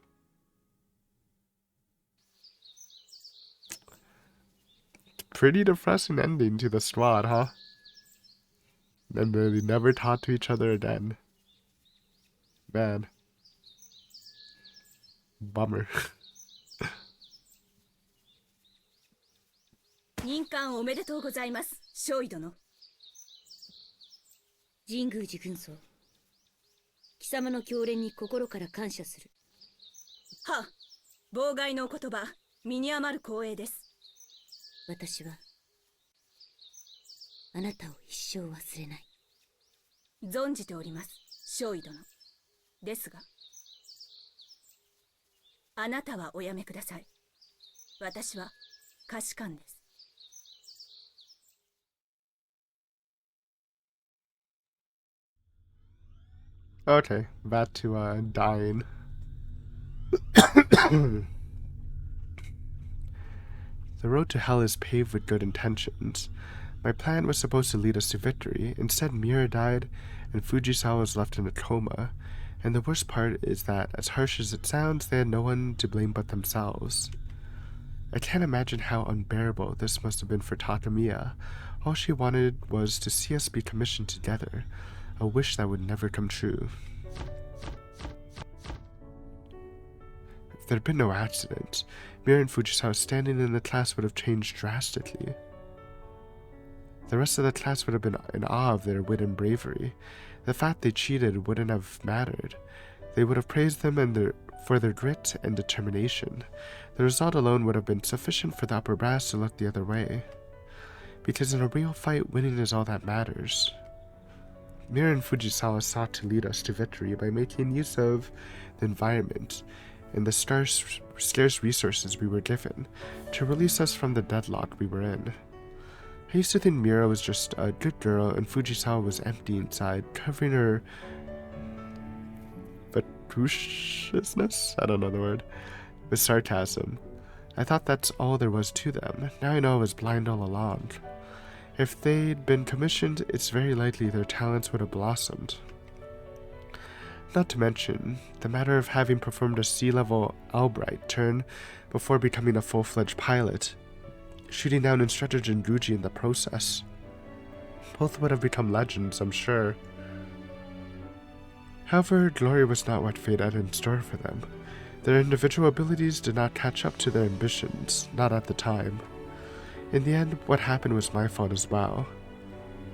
Speaker 1: Pretty depressing ending to the squad, huh? And they never talked to each other again. Man. Bummer.
Speaker 5: 任官おめでとうございます、少尉殿。神宮寺軍曹、貴様の教練に心から感謝する。は、妨害のお言葉、身に余る光栄です。私はあなたを一生忘れない。存じております、少尉殿。ですが、あなたはおやめください。私は下士官です。
Speaker 1: Okay, back to dying. The road to hell is paved with good intentions. My plan was supposed to lead us to victory. Instead, Mira died, and Fujisawa was left in a coma. And the worst part is that, as harsh as it sounds, they had no one to blame but themselves. I can't imagine how unbearable this must have been for Tatsumiya. All she wanted was to see us be commissioned together, a wish that would never come true. If there had been no accident, Mira and Fujisawa standing in the class would have changed drastically. The rest of the class would have been in awe of their wit and bravery. The fact they cheated wouldn't have mattered. They would have praised them for their grit and determination. The result alone would have been sufficient for the upper brass to look the other way. Because in a real fight, winning is all that matters. Mira and Fujisawa sought to lead us to victory by making use of the environment and the scarce resources we were given to release us from the deadlock we were in. I used to think Mira was just a good girl and Fujisawa was empty inside, covering her facetiousness? I don't know the word. With sarcasm. I thought that's all there was to them. Now I know I was blind all along. If they'd been commissioned, it's very likely their talents would have blossomed. Not to mention, the matter of having performed a sea-level Albright turn before becoming a full-fledged pilot, shooting down Instructor Jinruji in the process. Both would have become legends, I'm sure. However, glory was not what fate had in store for them. Their individual abilities did not catch up to their ambitions, not at the time. In the end, what happened was my fault as well.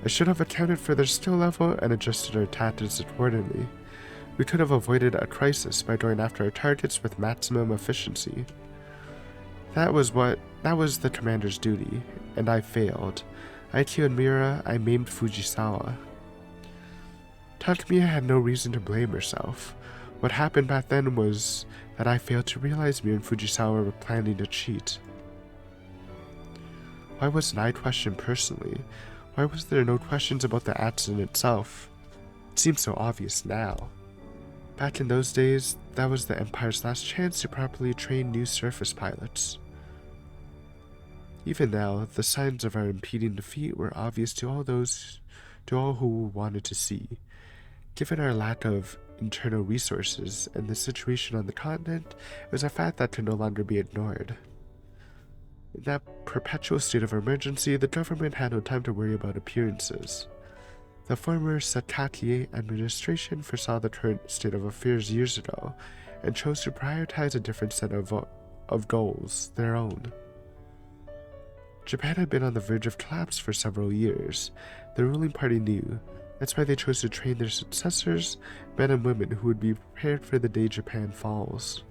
Speaker 1: I should have accounted for their skill level and adjusted our tactics accordingly. We could have avoided a crisis by going after our targets with maximum efficiency. That was the commander's duty, and I failed. IQ and Mira, I maimed Fujisawa. Takemiya had no reason to blame herself. What happened back then was that I failed to realize Mira and Fujisawa were planning to cheat. Why wasn't I questioned personally? Why was there no questions about the accident itself? It seems so obvious now. Back in those days, that was the Empire's last chance to properly train new surface pilots. Even now, the signs of our impending defeat were obvious to all who wanted to see. Given our lack of internal resources and the situation on the continent, it was a fact that could no longer be ignored. In that perpetual state of emergency, the government had no time to worry about appearances. The former Sakaki administration foresaw the current state of affairs years ago and chose to prioritize a different set of goals, their own. Japan had been on the verge of collapse for several years. The ruling party knew. That's why they chose to train their successors, men and women who would be prepared for the day Japan falls.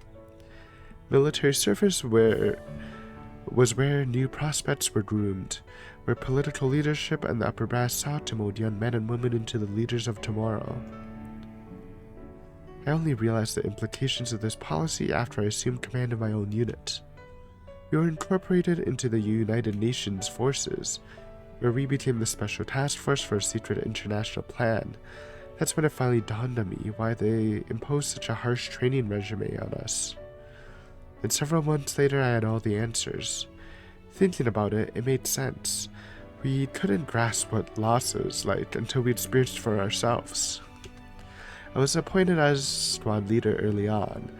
Speaker 1: Military service was where new prospects were groomed, where political leadership and the upper brass sought to mold young men and women into the leaders of tomorrow. I only realized the implications of this policy after I assumed command of my own unit. We were incorporated into the United Nations forces, where we became the special task force for a secret international plan. That's when it finally dawned on me why they imposed such a harsh training regime on us. And several months later, I had all the answers. Thinking about it, it made sense. We couldn't grasp what loss is like until we experienced for ourselves. I was appointed as squad leader early on,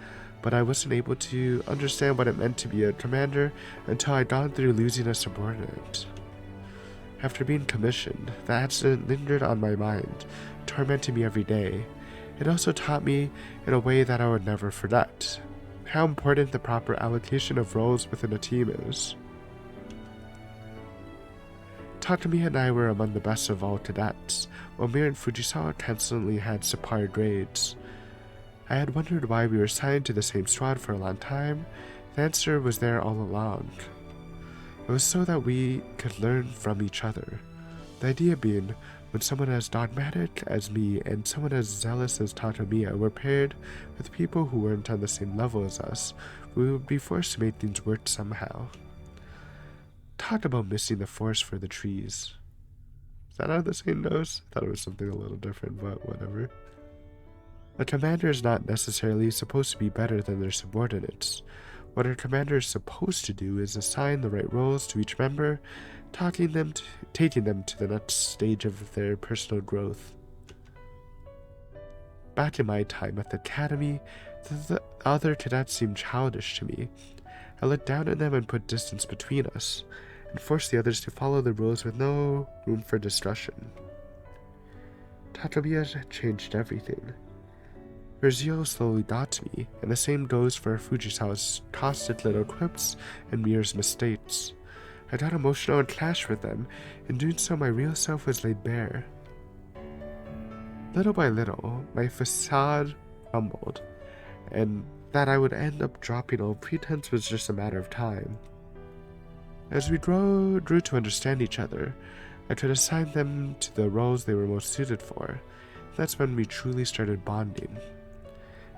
Speaker 1: but I wasn't able to understand what it meant to be a commander until I'd gone through losing a subordinate. After being commissioned, the accident lingered on my mind, tormenting me every day. It also taught me, in a way that I would never forget, how important the proper allocation of roles within a team is. Takemiya and I were among the best of all cadets, while Mira and Fujisawa constantly had subpar grades. I had wondered why we were assigned to the same squad for a long time. The answer was there all along. It was so that we could learn from each other. The idea being, when someone as dogmatic as me and someone as zealous as Takemiya were paired with people who weren't on the same level as us, we would be forced to make things work somehow. Talk about missing the forest for the trees. Is that how the saying goes? I thought it was something a little different, but whatever. A commander is not necessarily supposed to be better than their subordinates. What a commander is supposed to do is assign the right roles to each member, taking them to the next stage of their personal growth. Back in my time at the academy, the other cadets seemed childish to me. I looked down at them and put distance between us, and forced the others to follow the rules with no room for discussion. Takemiya changed everything. Her zeal slowly got to me, and the same goes for Fujisawa's caustic little quips and Mira's mistakes. I got emotional and clashed with them. In doing so, my real self was laid bare. Little by little, my facade crumbled, and that I would end up dropping all pretense was just a matter of time. As we grew to understand each other, I could assign them to the roles they were most suited for. That's when we truly started bonding.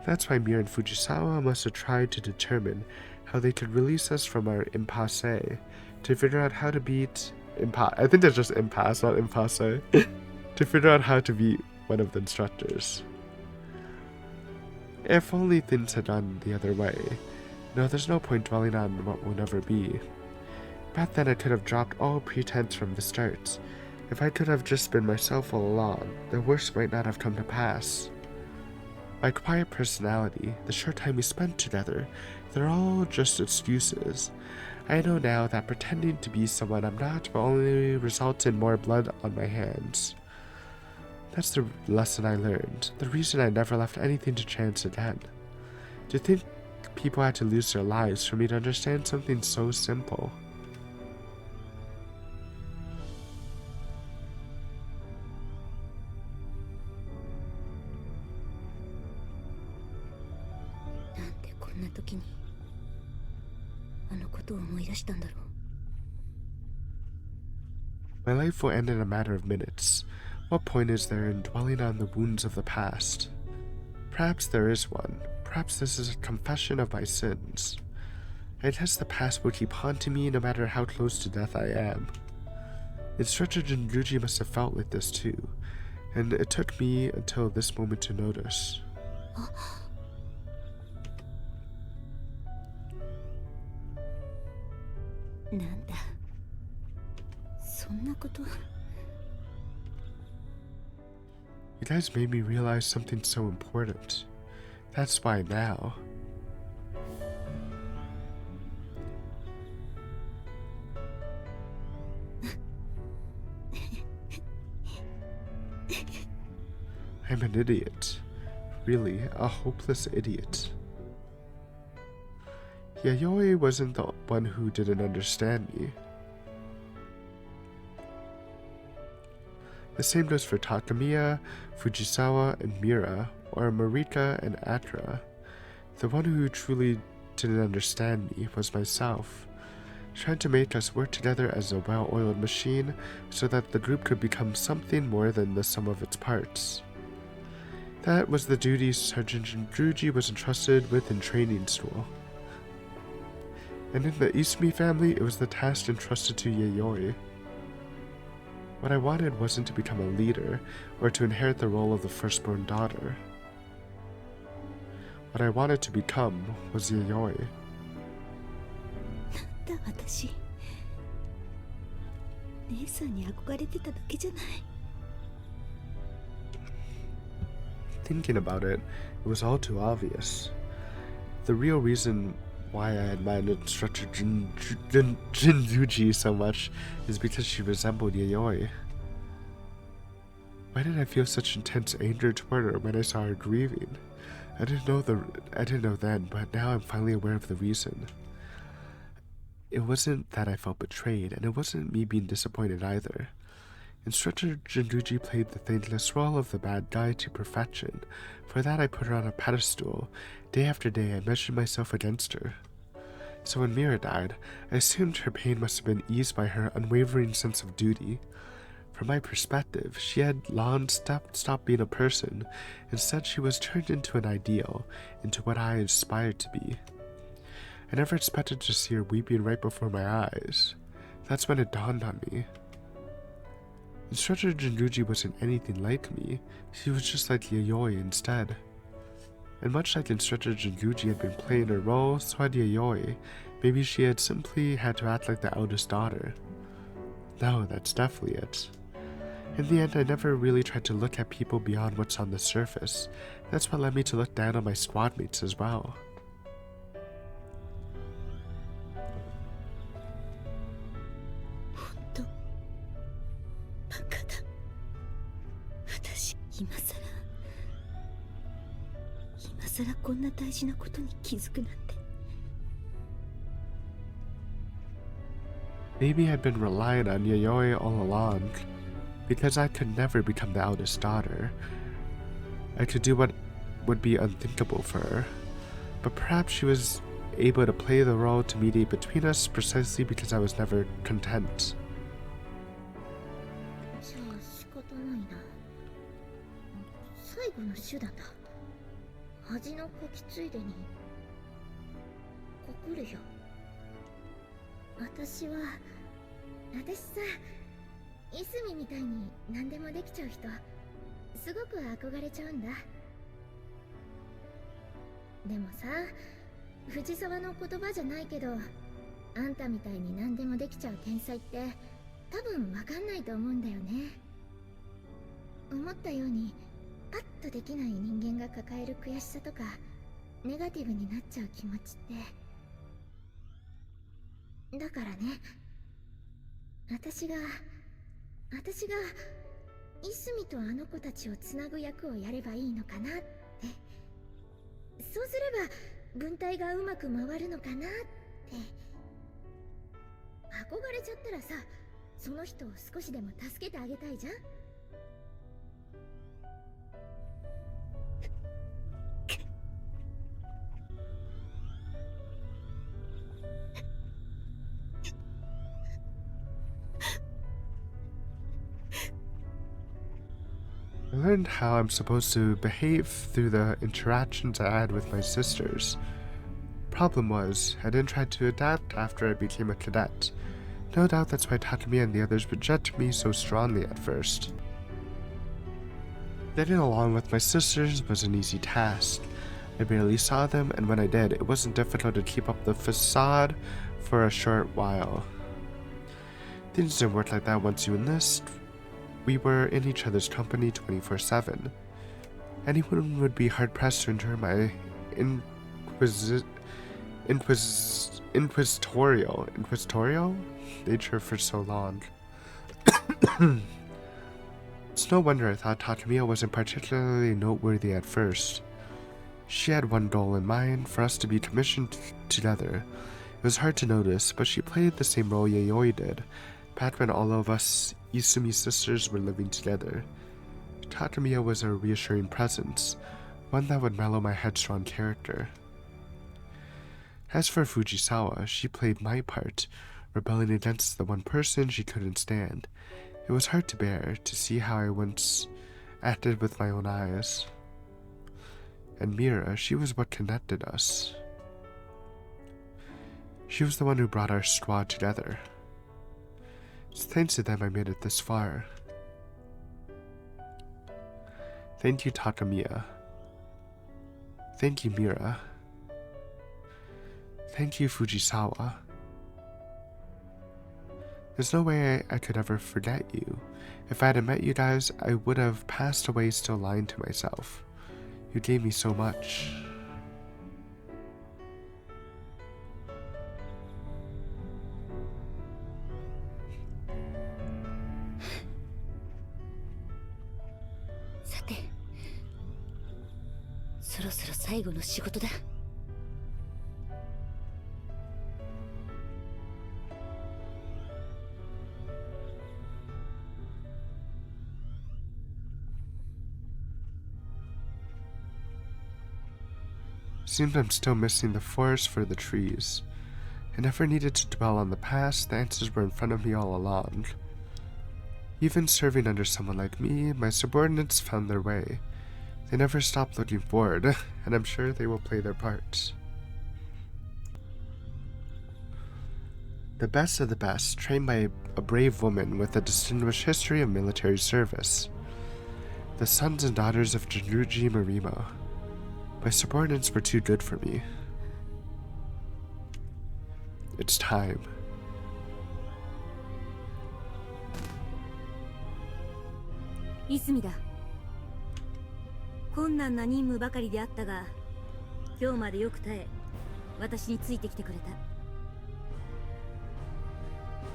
Speaker 1: That's why Mira and Fujisawa must have tried to determine how they could release us from our impasse, to figure out how to beat I think that's just impasse, not impasse. To figure out how to beat one of the instructors. If only things had gone the other way. No, there's no point dwelling on what will never be. Back then I could have dropped all pretense from the start. If I could have just been myself all along, the worst might not have come to pass. My quiet personality, the short time we spent together, they're all just excuses. I know now that pretending to be someone I'm not will only result in more blood on my hands. That's the lesson I learned, the reason I never left anything to chance again. To think people had to lose their lives for me to understand something so simple. My life will end in a matter of minutes. What point is there in dwelling on the wounds of the past? Perhaps there is one. Perhaps this is a confession of my sins. I guess the past will keep haunting me no matter how close to death I am. Instructor Jinjuji must have felt like this too, and it took me until this moment to notice. You guys made me realize something so important. That's why now. I'm an idiot. Really, a hopeless idiot. Yayoi wasn't the one who didn't understand me. The same goes for Takamiya, Fujisawa, and Mira, or Marika and Akira. The one who truly didn't understand me was myself, trying to make us work together as a well-oiled machine so that the group could become something more than the sum of its parts. That was the duty Sergeant Jinjuji was entrusted with in training school. And in the Isumi family, it was the task entrusted to Yayoi. What I wanted wasn't to become a leader, or to inherit the role of the firstborn daughter. What I wanted to become was Yayoi. Thinking about it, it was all too obvious. The real reason why I admired Instructor Jinjuji so much is because she resembled Yayoi. Why did I feel such intense anger toward her when I saw her grieving? I didn't know then, but now I'm finally aware of the reason. It wasn't that I felt betrayed, and it wasn't me being disappointed either. Instructor Jinjuji played the thankless role of the bad guy to perfection. For that I put her on a pedestal. Day after day I measured myself against her. So when Mira died, I assumed her pain must have been eased by her unwavering sense of duty. From my perspective, she had long stopped being a person. Instead, she was turned into an ideal, into what I aspired to be. I never expected to see her weeping right before my eyes. That's when it dawned on me. Instructor Jinjuji wasn't anything like me. She was just like Yayoi instead. And much like Instructor Jinjuji had been playing her role, so had Yayoi. Maybe she had simply had to act like the eldest daughter. No, that's definitely it. In the end, I never really tried to look at people beyond what's on the surface. That's what led me to look down on my squad mates as well. Maybe I'd been relying on Yayoi all along, because I could never become the eldest daughter. I could do what would be unthinkable for her, but perhaps she was able to play the role to mediate between us precisely because I was never content.
Speaker 3: じゃあ仕方ないな。最後の手段だ。恥のこきついでに告るよ。私さ、いすみみたいに何でもできちゃう人、すごく憧れちゃうんだ。でもさ、藤沢の言葉じゃないけど、あんたみたいに何でもできちゃう天才って多分わかんないと思うんだよね。思ったようにパッとできない人間が抱える悔しさとかネガティブになっちゃう気持ちってだからね、私がいすみとあの子たちをつなぐ役をやればいいのかなって。そうすれば分隊がうまく回るのかなって。憧れちゃったらさ、その人を少しでも助けてあげたいじゃん。
Speaker 1: I learned how I'm supposed to behave through the interactions I had with my sisters. Problem was, I didn't try to adapt after I became a cadet. No doubt that's why Tatamiya and the others rejected me so strongly at first. Getting along with my sisters was an easy task. I barely saw them, and when I did, it wasn't difficult to keep up the facade for a short while. Things didn't work like that once you enlist. We were in each other's company 24/7. Anyone would be hard-pressed to endure my inquisitorial nature for so long. It's no wonder I thought Tatamiya wasn't particularly noteworthy at first. She had one goal in mind, for us to be commissioned together. It was hard to notice, but she played the same role Yayoi did, back when all of us Izumi sisters were living together. Tatamiya was a reassuring presence, one that would mellow my headstrong character. As for Fujisawa, she played my part, rebelling against the one person she couldn't stand. It was hard to bear to see how I once acted with my own eyes. And Mira, she was what connected us. She was the one who brought our squad together. It's thanks to them I made it this far. Thank you, Takamiya. Thank you, Mira. Thank you, Fujisawa. There's no way I could ever forget you. If I hadn't met you guys, I would have passed away still lying to myself. You gave me so much.
Speaker 5: Sate, そろそろ最後の仕事だ。
Speaker 1: Seems I'm still missing the forest for the trees. I never needed to dwell on the past, the answers were in front of me all along. Even serving under someone like me, my subordinates found their way. They never stopped looking forward, and I'm sure they will play their parts. The best of the best, trained by a brave woman with a distinguished history of military service. The sons and daughters of Jinruji Marima. My subordinates were too good for me. It's time.
Speaker 5: 泉だ。困難な任務ばかりであったが、今日までよく耐え、私についてきてくれ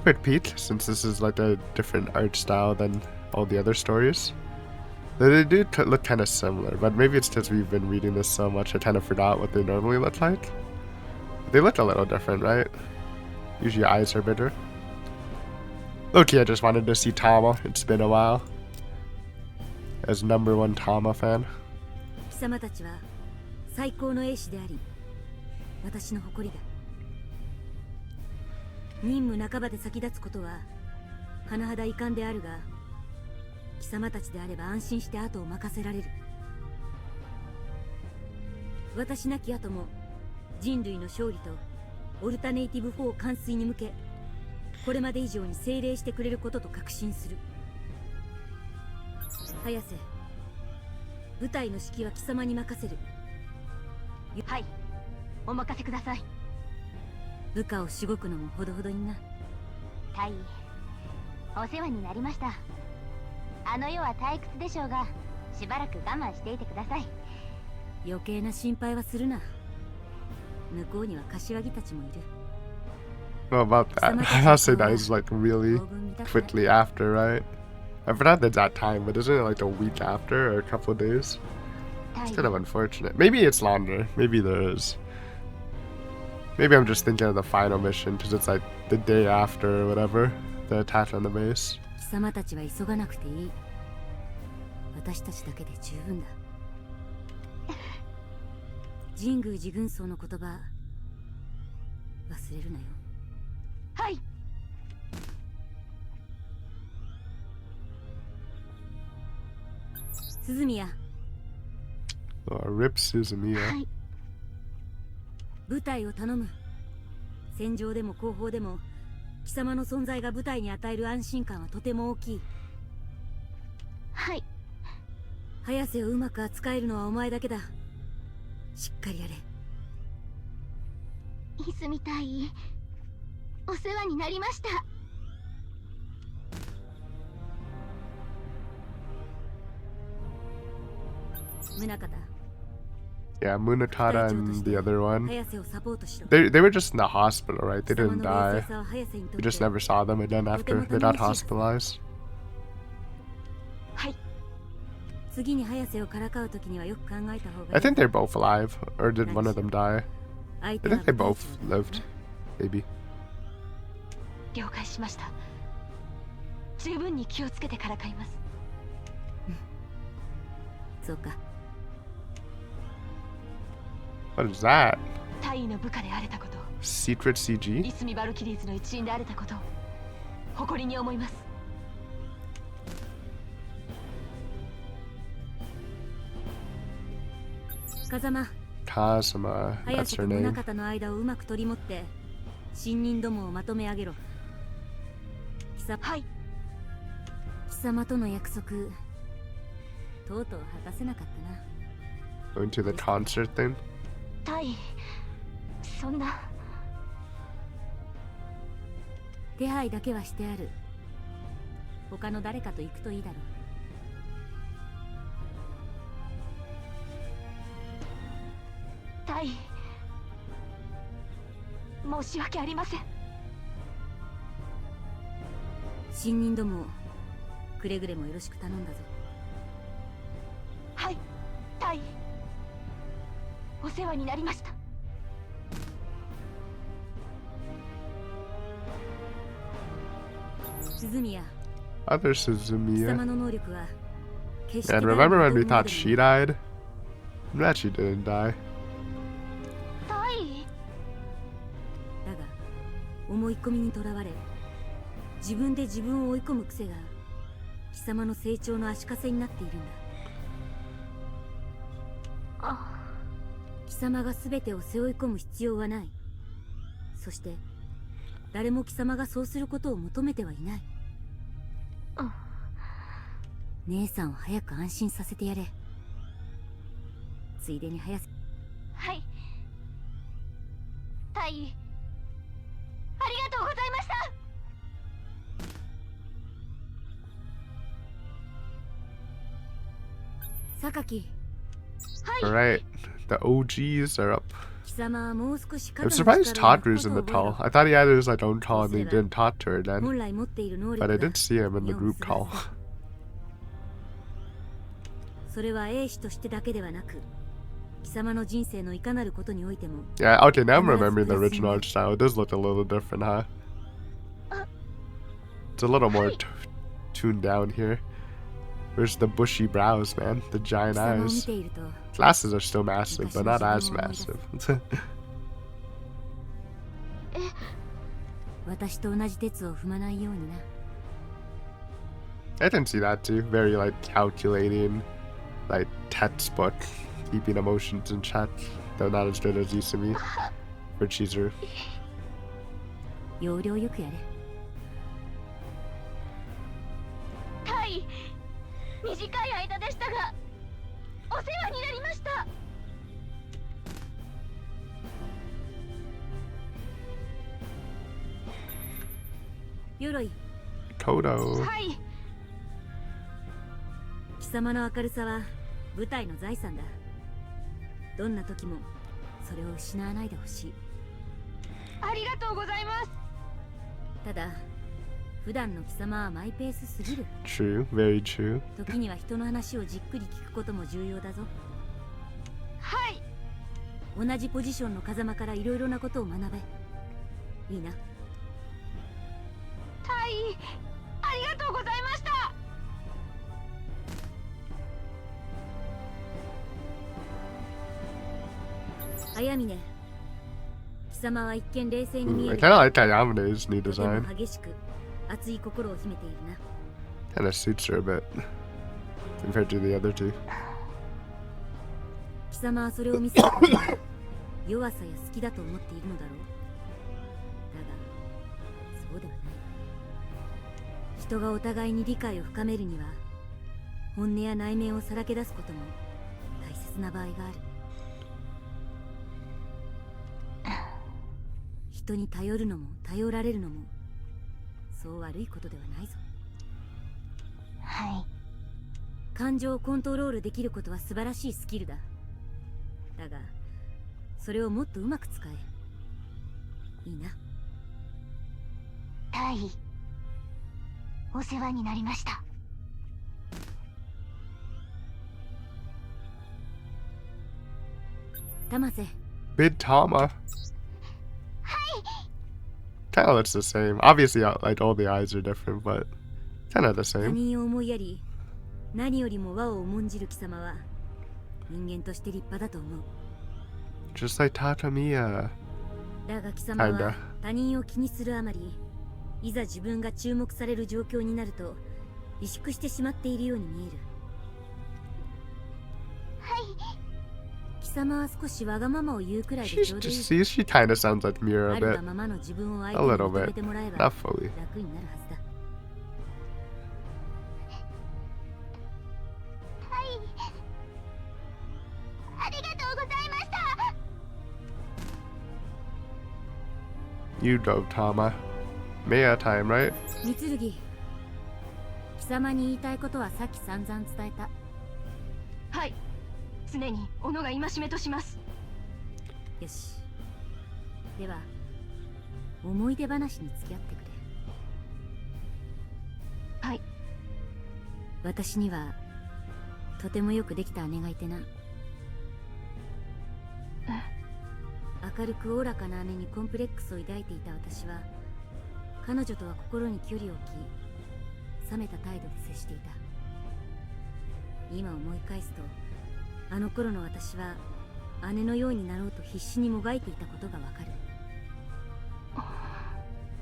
Speaker 5: た。
Speaker 1: Quick peek, since this is like a different art style than all the other stories. They do look kind of similar, but maybe it's because we've been reading this so much I kind of forgot what they normally look like. They look a little different, right? Usually eyes are bigger. Loki, I just wanted to see Tama. It's been a while. As #1 Tama fan.
Speaker 5: 貴様たちは最高の英士であり、私の誇りだ。任務半ばで先立つことは甚だ遺憾であるが、貴様たちであれば安心して後を任せられる。私なき後も人類の勝利とオルタネイティブ4完遂に向け、これまで以上に精励してくれることと確信する。早瀬、部隊の指揮は貴様に任せる。
Speaker 6: はい、お任せください。
Speaker 5: 部下をしごくのもほどほどにな。
Speaker 6: はい、お世話になりました。あの世は退屈でしょうが、しばらく我慢していてください。
Speaker 5: 余計な心配はするな。向こうには柏木たちもいる。
Speaker 1: Well, about that, Hase dies like really quickly after, right? I forgot that's that time, but isn't it like a week after or a couple of days? It's kind of unfortunate. Maybe it's longer. Maybe there is. Maybe I'm just thinking of the final mission because it's like the day after or whatever, the attack on the base.
Speaker 5: 貴様たちは急がなくていい。私たちだけで十分だ。神宮寺軍曹の言葉忘れるなよ。はい。鈴宮。
Speaker 1: Oh, rip Suzumiya.
Speaker 5: はい。部隊を頼む。戦場でも後方でも貴様の存在が部隊に与える安心感はとても大きい。はい。早瀬をうまく扱えるのはお前だけだ。しっかりやれ。
Speaker 3: 泉隊お世話になりました。
Speaker 5: 宗方。
Speaker 1: Yeah, Munakata and the other one.
Speaker 5: 早瀬をサポートしろ。
Speaker 1: They were just in the hospital, right? They
Speaker 5: 貴様
Speaker 1: didn't
Speaker 5: の冷
Speaker 1: die.
Speaker 5: 静さは早瀬にとっ
Speaker 1: We
Speaker 5: て
Speaker 1: just never saw them again after they got hospitalized.
Speaker 5: はい。次に早瀬をからかうときにはよく考えた方がいい。
Speaker 1: I think they're both alive, or did one of them die?
Speaker 5: 相
Speaker 1: I
Speaker 5: 手は
Speaker 1: think they both lived, maybe.
Speaker 5: 了解しました。十分に気をつけてからかいます。そうか。
Speaker 1: What is that?
Speaker 5: 大尉の部下であれたこと、
Speaker 1: Secret CG?
Speaker 5: いすみバルキリーズの一員であれたことを誇りに思います。風間、
Speaker 1: Kazuma,
Speaker 5: 早
Speaker 1: that's
Speaker 5: 瀬
Speaker 1: her
Speaker 5: と宗
Speaker 1: name.
Speaker 5: 方の間をうまく取り持って新任どもをまとめ上げろ。はい。貴様との約束、とうとう果たせなかったな。
Speaker 1: Going to the concert thing?
Speaker 5: 大尉、そんな。手配だけはしてある。他の誰かと行くといいだろう。大尉、申し訳ありません。新任どもをくれぐれもよろしく頼んだぞ。はい、大尉。お世話になりました。鈴宮。
Speaker 1: Other
Speaker 5: 貴
Speaker 1: Suzumiya.
Speaker 5: 様の能力は決して
Speaker 1: And remember when we thought she died? I'm glad she didn't die.
Speaker 5: 大尉だが思い込みにとらわれ自分で自分を追い込む癖が貴様の成長の足かせになっているんだ。貴様が全てを背負い込む必要はない。そして誰も貴様がそうすることを求めてはいない。姉さんを早く安心させてやれ。ついでに早瀬。はい。大尉、ありがとうございました。榊。はい。
Speaker 1: Alright, the OGs are up.
Speaker 5: 貴様はもう少し
Speaker 1: I'm surprised Todru's in the call. I thought he had his like own call and they didn't talk to her then.
Speaker 5: 本来持っている能力
Speaker 1: But I
Speaker 5: だ。
Speaker 1: did see him in the group call.
Speaker 5: それは英士としてだけではなく、貴様の人生のいかなることにおいても。
Speaker 1: Yeah, okay, now I'm remembering the original art style. It does look a little different, huh? It's a little more tuned down here. Where's the bushy brows, man? The giant
Speaker 5: 貴様を見
Speaker 1: eyes.
Speaker 5: ていると、
Speaker 1: Glasses are still massive, but not as massive.
Speaker 5: 私と同じ鉄を踏まないようにな。
Speaker 1: I can see that too. Very like calculating, like textbook, keeping emotions in check. Though not as good as Isumi or Chizuru.
Speaker 5: 要領よくやれ。はい、短い間でしたが、お世話になりました。鎧。
Speaker 1: Kodo.
Speaker 5: はい。貴様の明るさは部隊の財産だ。どんな時もそれを失わないでほしい。ありがとうございます。ただ、普段の貴様はマイペースすぎる。
Speaker 1: True, very true.
Speaker 5: 時には人の話をじっくり聞くことも重要だぞ。はい。同じポジションの風間からいろいろなことを学べ。いいな。
Speaker 6: 大尉、ありがとうございました。
Speaker 5: 早峰、貴様は一見冷静に見え
Speaker 1: I
Speaker 5: る
Speaker 1: kind of like Ayamune's new
Speaker 5: とても
Speaker 1: design.
Speaker 5: 激しく熱い心を秘めているな。
Speaker 1: Kind of suits her a bit compared to the other two.
Speaker 5: 貴様はそれを見せることが弱さや隙だと思っているのだろう。だがそうではない。人がお互いに理解を深めるには本音や内面をさらけ出すことも大切な場合がある。人に頼るのも頼られるのもそう悪いことではないぞ。
Speaker 3: はい。
Speaker 5: 感情をコントロールできることは素晴らしいスキルだ。だがそれをもっとうまく使え。いいな。
Speaker 3: 大尉、お世話になりました。
Speaker 5: 玉瀬、
Speaker 1: Big Tama. Kind of looks the same. Obviously, like all the eyes are different, but kind of the
Speaker 5: 他
Speaker 1: same.
Speaker 5: 人を思いやり何よりも和を重んじる貴様は人間として立派だと思う。
Speaker 1: Just like Tatamiya.
Speaker 5: だが貴様は
Speaker 1: Kinda.
Speaker 5: 他人を気にするあまりいざ自分が注目される状況になると萎縮してしまっているように見える。貴様は少しわがままを言うくらいで
Speaker 1: She
Speaker 5: ちょうどいい。
Speaker 1: just she kind of sounds like Mira
Speaker 5: あ
Speaker 1: a
Speaker 5: る
Speaker 1: bit.
Speaker 5: がままの自分を相
Speaker 1: A
Speaker 5: 手に
Speaker 1: little
Speaker 5: 認め
Speaker 1: bit.
Speaker 5: てもらえば
Speaker 1: Not fully.
Speaker 5: 楽になるはずだ。
Speaker 3: ありがとうございました。
Speaker 1: You drove Tama. Maya time, right?
Speaker 5: 三剣、貴様に言いたいことはさっき散々伝えた。
Speaker 6: はい、常に小野が戒めとします。
Speaker 5: よし。では思い出話に付き合ってくれ。
Speaker 6: はい。
Speaker 5: 私にはとてもよくできた姉がいてな。明るくおおらかな姉にコンプレックスを抱いていた私は彼女とは心に距離を置き冷めた態度で接していた。今思い返すとあの頃の私は姉のようになろうと必死にもがいていたことがわかる。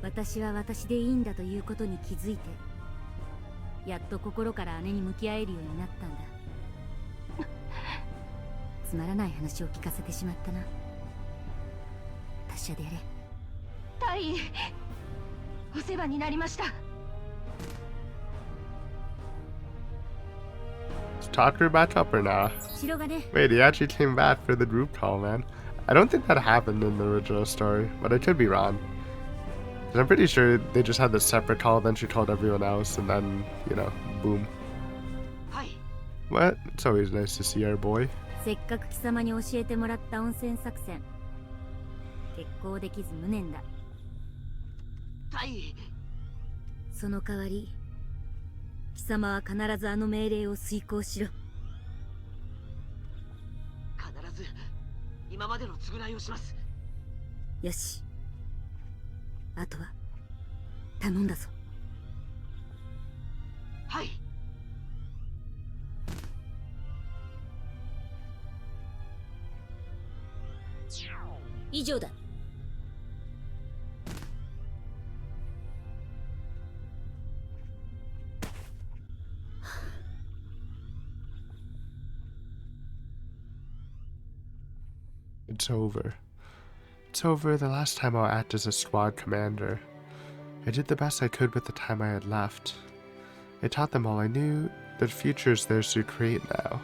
Speaker 5: 私は私でいいんだということに気づいてやっと心から姉に向き合えるようになったんだ。つまらない話を聞かせてしまったな。達者でやれ。
Speaker 6: 大尉、お世話になりました。
Speaker 1: Is Tucker back up or nah?
Speaker 5: 城がね、
Speaker 1: Wait, he actually came back for the group call, man. I don't think that happened in the original story, but I could be wrong. 'Cause I'm pretty sure they just had this separate call, then she told everyone else, and then, you know, boom.
Speaker 7: はい。
Speaker 1: What? It's always nice to see our boy.
Speaker 5: せっかく貴様に教えてもらった温泉作戦決行できず無念だ。
Speaker 7: 大尉、
Speaker 5: その代わり貴様は必ずあの命令を遂行しろ。
Speaker 7: 必ず今までの償いをします。
Speaker 5: よし、あとは頼んだぞ。
Speaker 7: はい。
Speaker 5: 以上だ。
Speaker 1: It's over. It's over. The last time I'll act as a squad commander. I did the best I could with the time I had left. I taught them all I knew. The future is theirs to create now.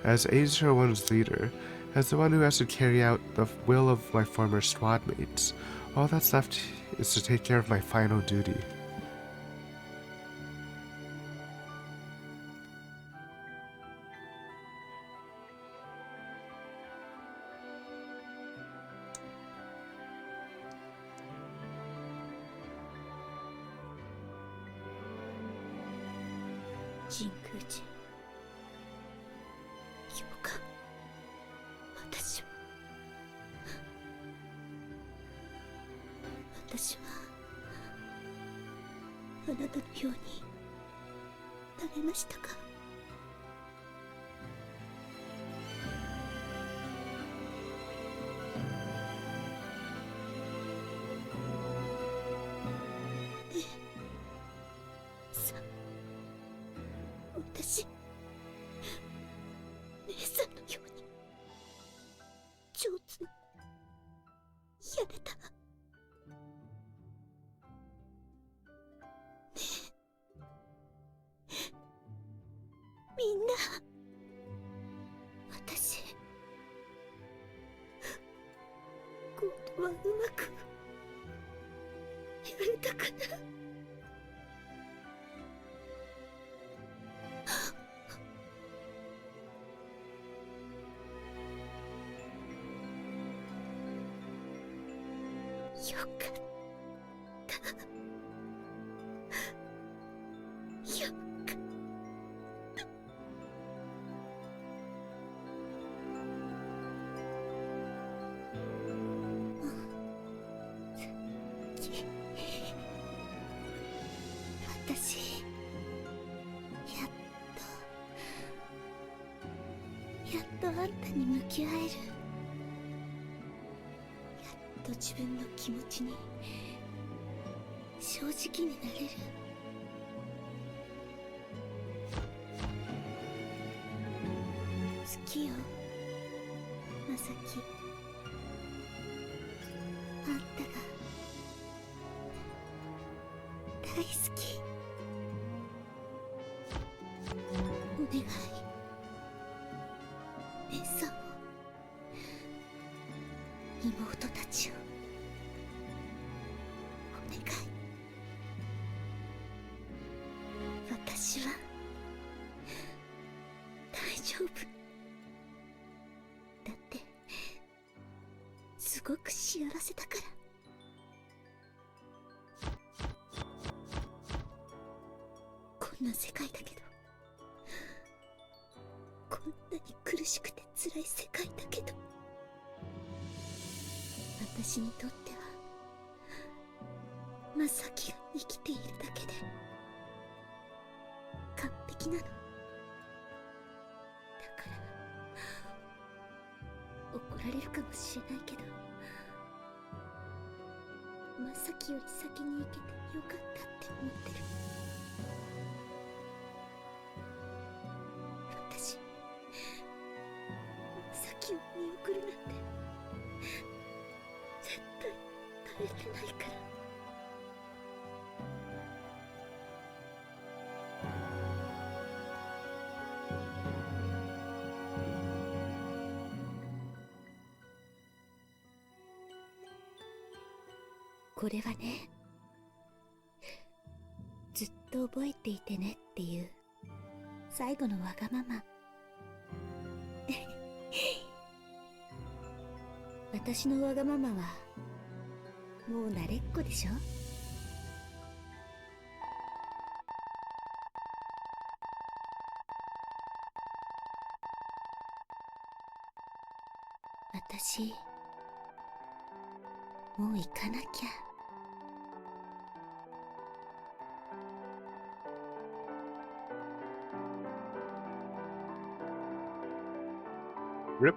Speaker 1: As A01's leader, as the one who has to carry out the will of my former squad mates, all that's left is to take care of my final duty.
Speaker 5: 神宮寺教官、私は私はあなたのようになれましたか？ねえさあ、私姉さんのように上手にやれた？みんな、私今度はうまくやれたかな？よかったよかった。私やっとあんたに向き合える。やっと自分の気持ちに正直になれる。好きよ、まさき。あんたが大好き。お願い、姉さんを、妹たちをお願い。私は大丈夫だって、すごく幸せだから。こんな世界だけど、こんなに苦しくて辛い世界だけど、私にとってはまさきが生きているだけで完璧なの。だから怒られるかもしれないけど、まさきより先に生きてよかったって思ってる。私、まさきを見送るなんて絶対耐えれないから。これはね、ずっと覚えていてねっていう最後のわがまま。私のわがままはもう慣れっこでしょ。私もう行かなきゃ。
Speaker 1: Rip.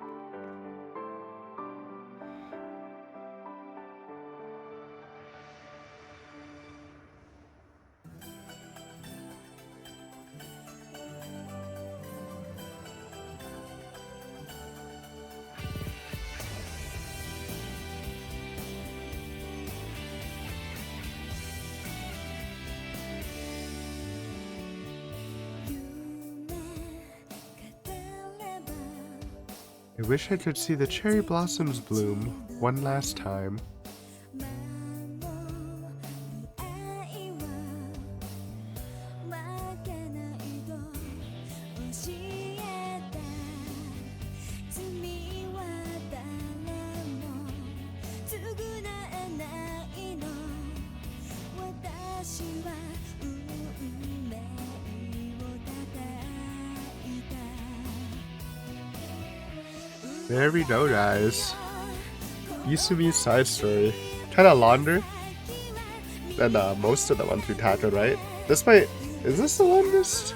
Speaker 1: I wish I could see the cherry blossoms bloom one last time. There we go, guys. Yusumi's side story. Kinda longer, than most of the ones we tackled, right? This might... Is this the longest?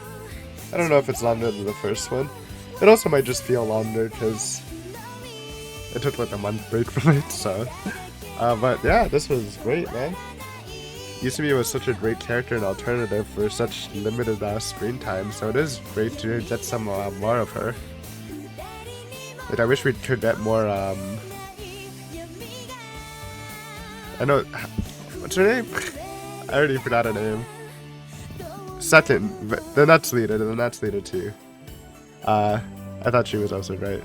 Speaker 1: I don't know if it's longer than the first one. It also might just feel longer because it took like a month break from it, so... but yeah, this was great, man. Izumi was such a great character and alternative for such limited screen time, so it is great to get some more of her. Like, I wish we could get more, I know... What's her name? I already forgot her name. Second, the Nuts Leader too. I thought she was also great.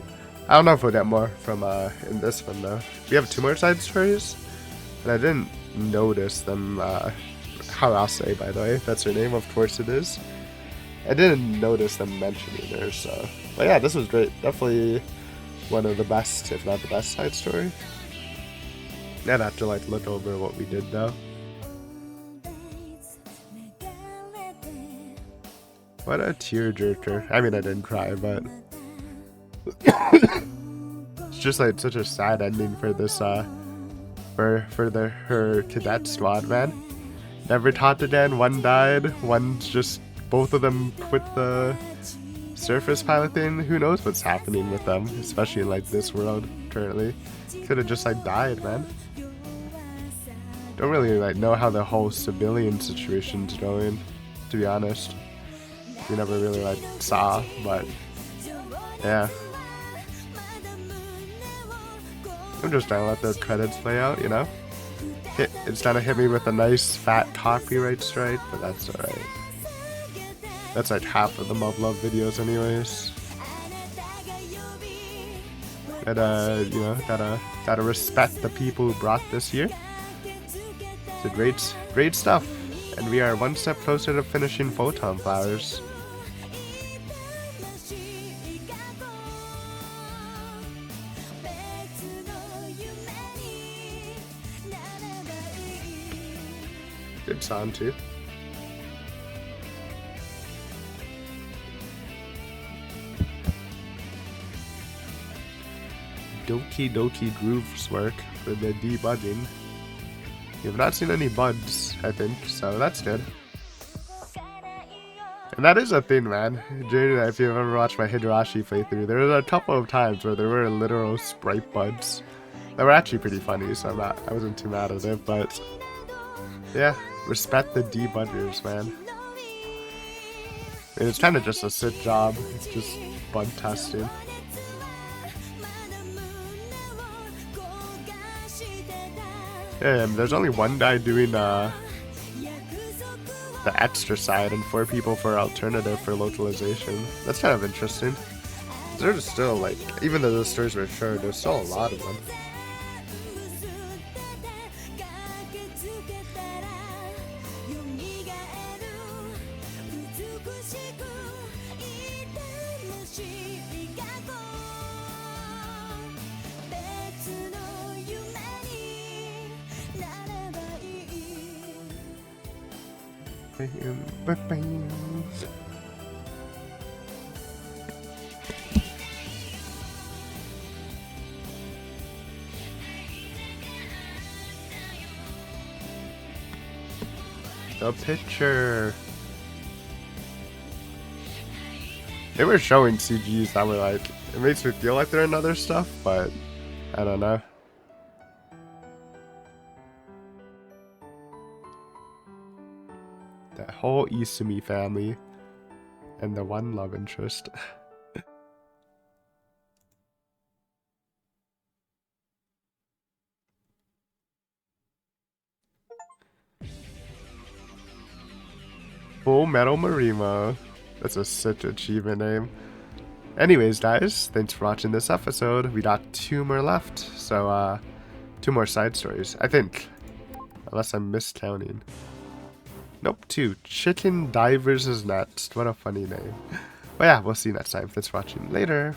Speaker 1: I don't know if we'll get more from in this one though. We have 2 more side stories, and I didn't notice them. Harase, by the way, that's her name. Of course it is. I didn't notice them mentioning her, so. But yeah, this was great. Definitely one of the best, if not the best, side story. I'd have to like look over what we did though. What a tearjerker. I mean, I didn't cry, but it's just like such a sad ending for this for her cadet squad, man. Never taught again. One died. One's just, both of them quit the surface pilot thing. Who knows what's happening with them, especially in like this world currently. Could have just like died, man. Don't really like know how the whole civilian situation's going, to be honest. We never really like saw, but yeah. I'm just trying to let those credits play out, you know? It's trying to hit me with a nice fat copyright strike, but that's alright. That's like half of the Muv Luv videos anyways. And you know, gotta respect the people who brought this here. It's a great stuff. And we are one step closer to finishing Photonflowers. Good song too. Doki Doki Grooves work for the debugging. You have not seen any bugs, I think, so that's good. And that is a thing, man. Jada, if you've ever watched my Higurashi playthrough, there were a couple of times where there were literal sprite bugs that were actually pretty funny, so I wasn't too mad at it, but yeah, respect the debuggers, man. And it's kind of just a sit job, it's just bug testing. Yeah, and there's only one guy doing the extra side and 4 people for alternative for localization. That's kind of interesting. There's still like, even though those stories were short, there's still a lot of them. The picture. They were showing CGs that were like, it makes me feel like they're in other stuff, but I don't know. The whole Izumi family and the one love interest. Full Metal Marimo. That's such an achievement name. Anyways, guys, thanks for watching this episode. We got 2 more left, so 2 more side stories, I think, unless I'm miscounting. Nope, 2. Chicken Divers is next. What a funny name. But yeah, we'll see you next time. Thanks for watching. Later.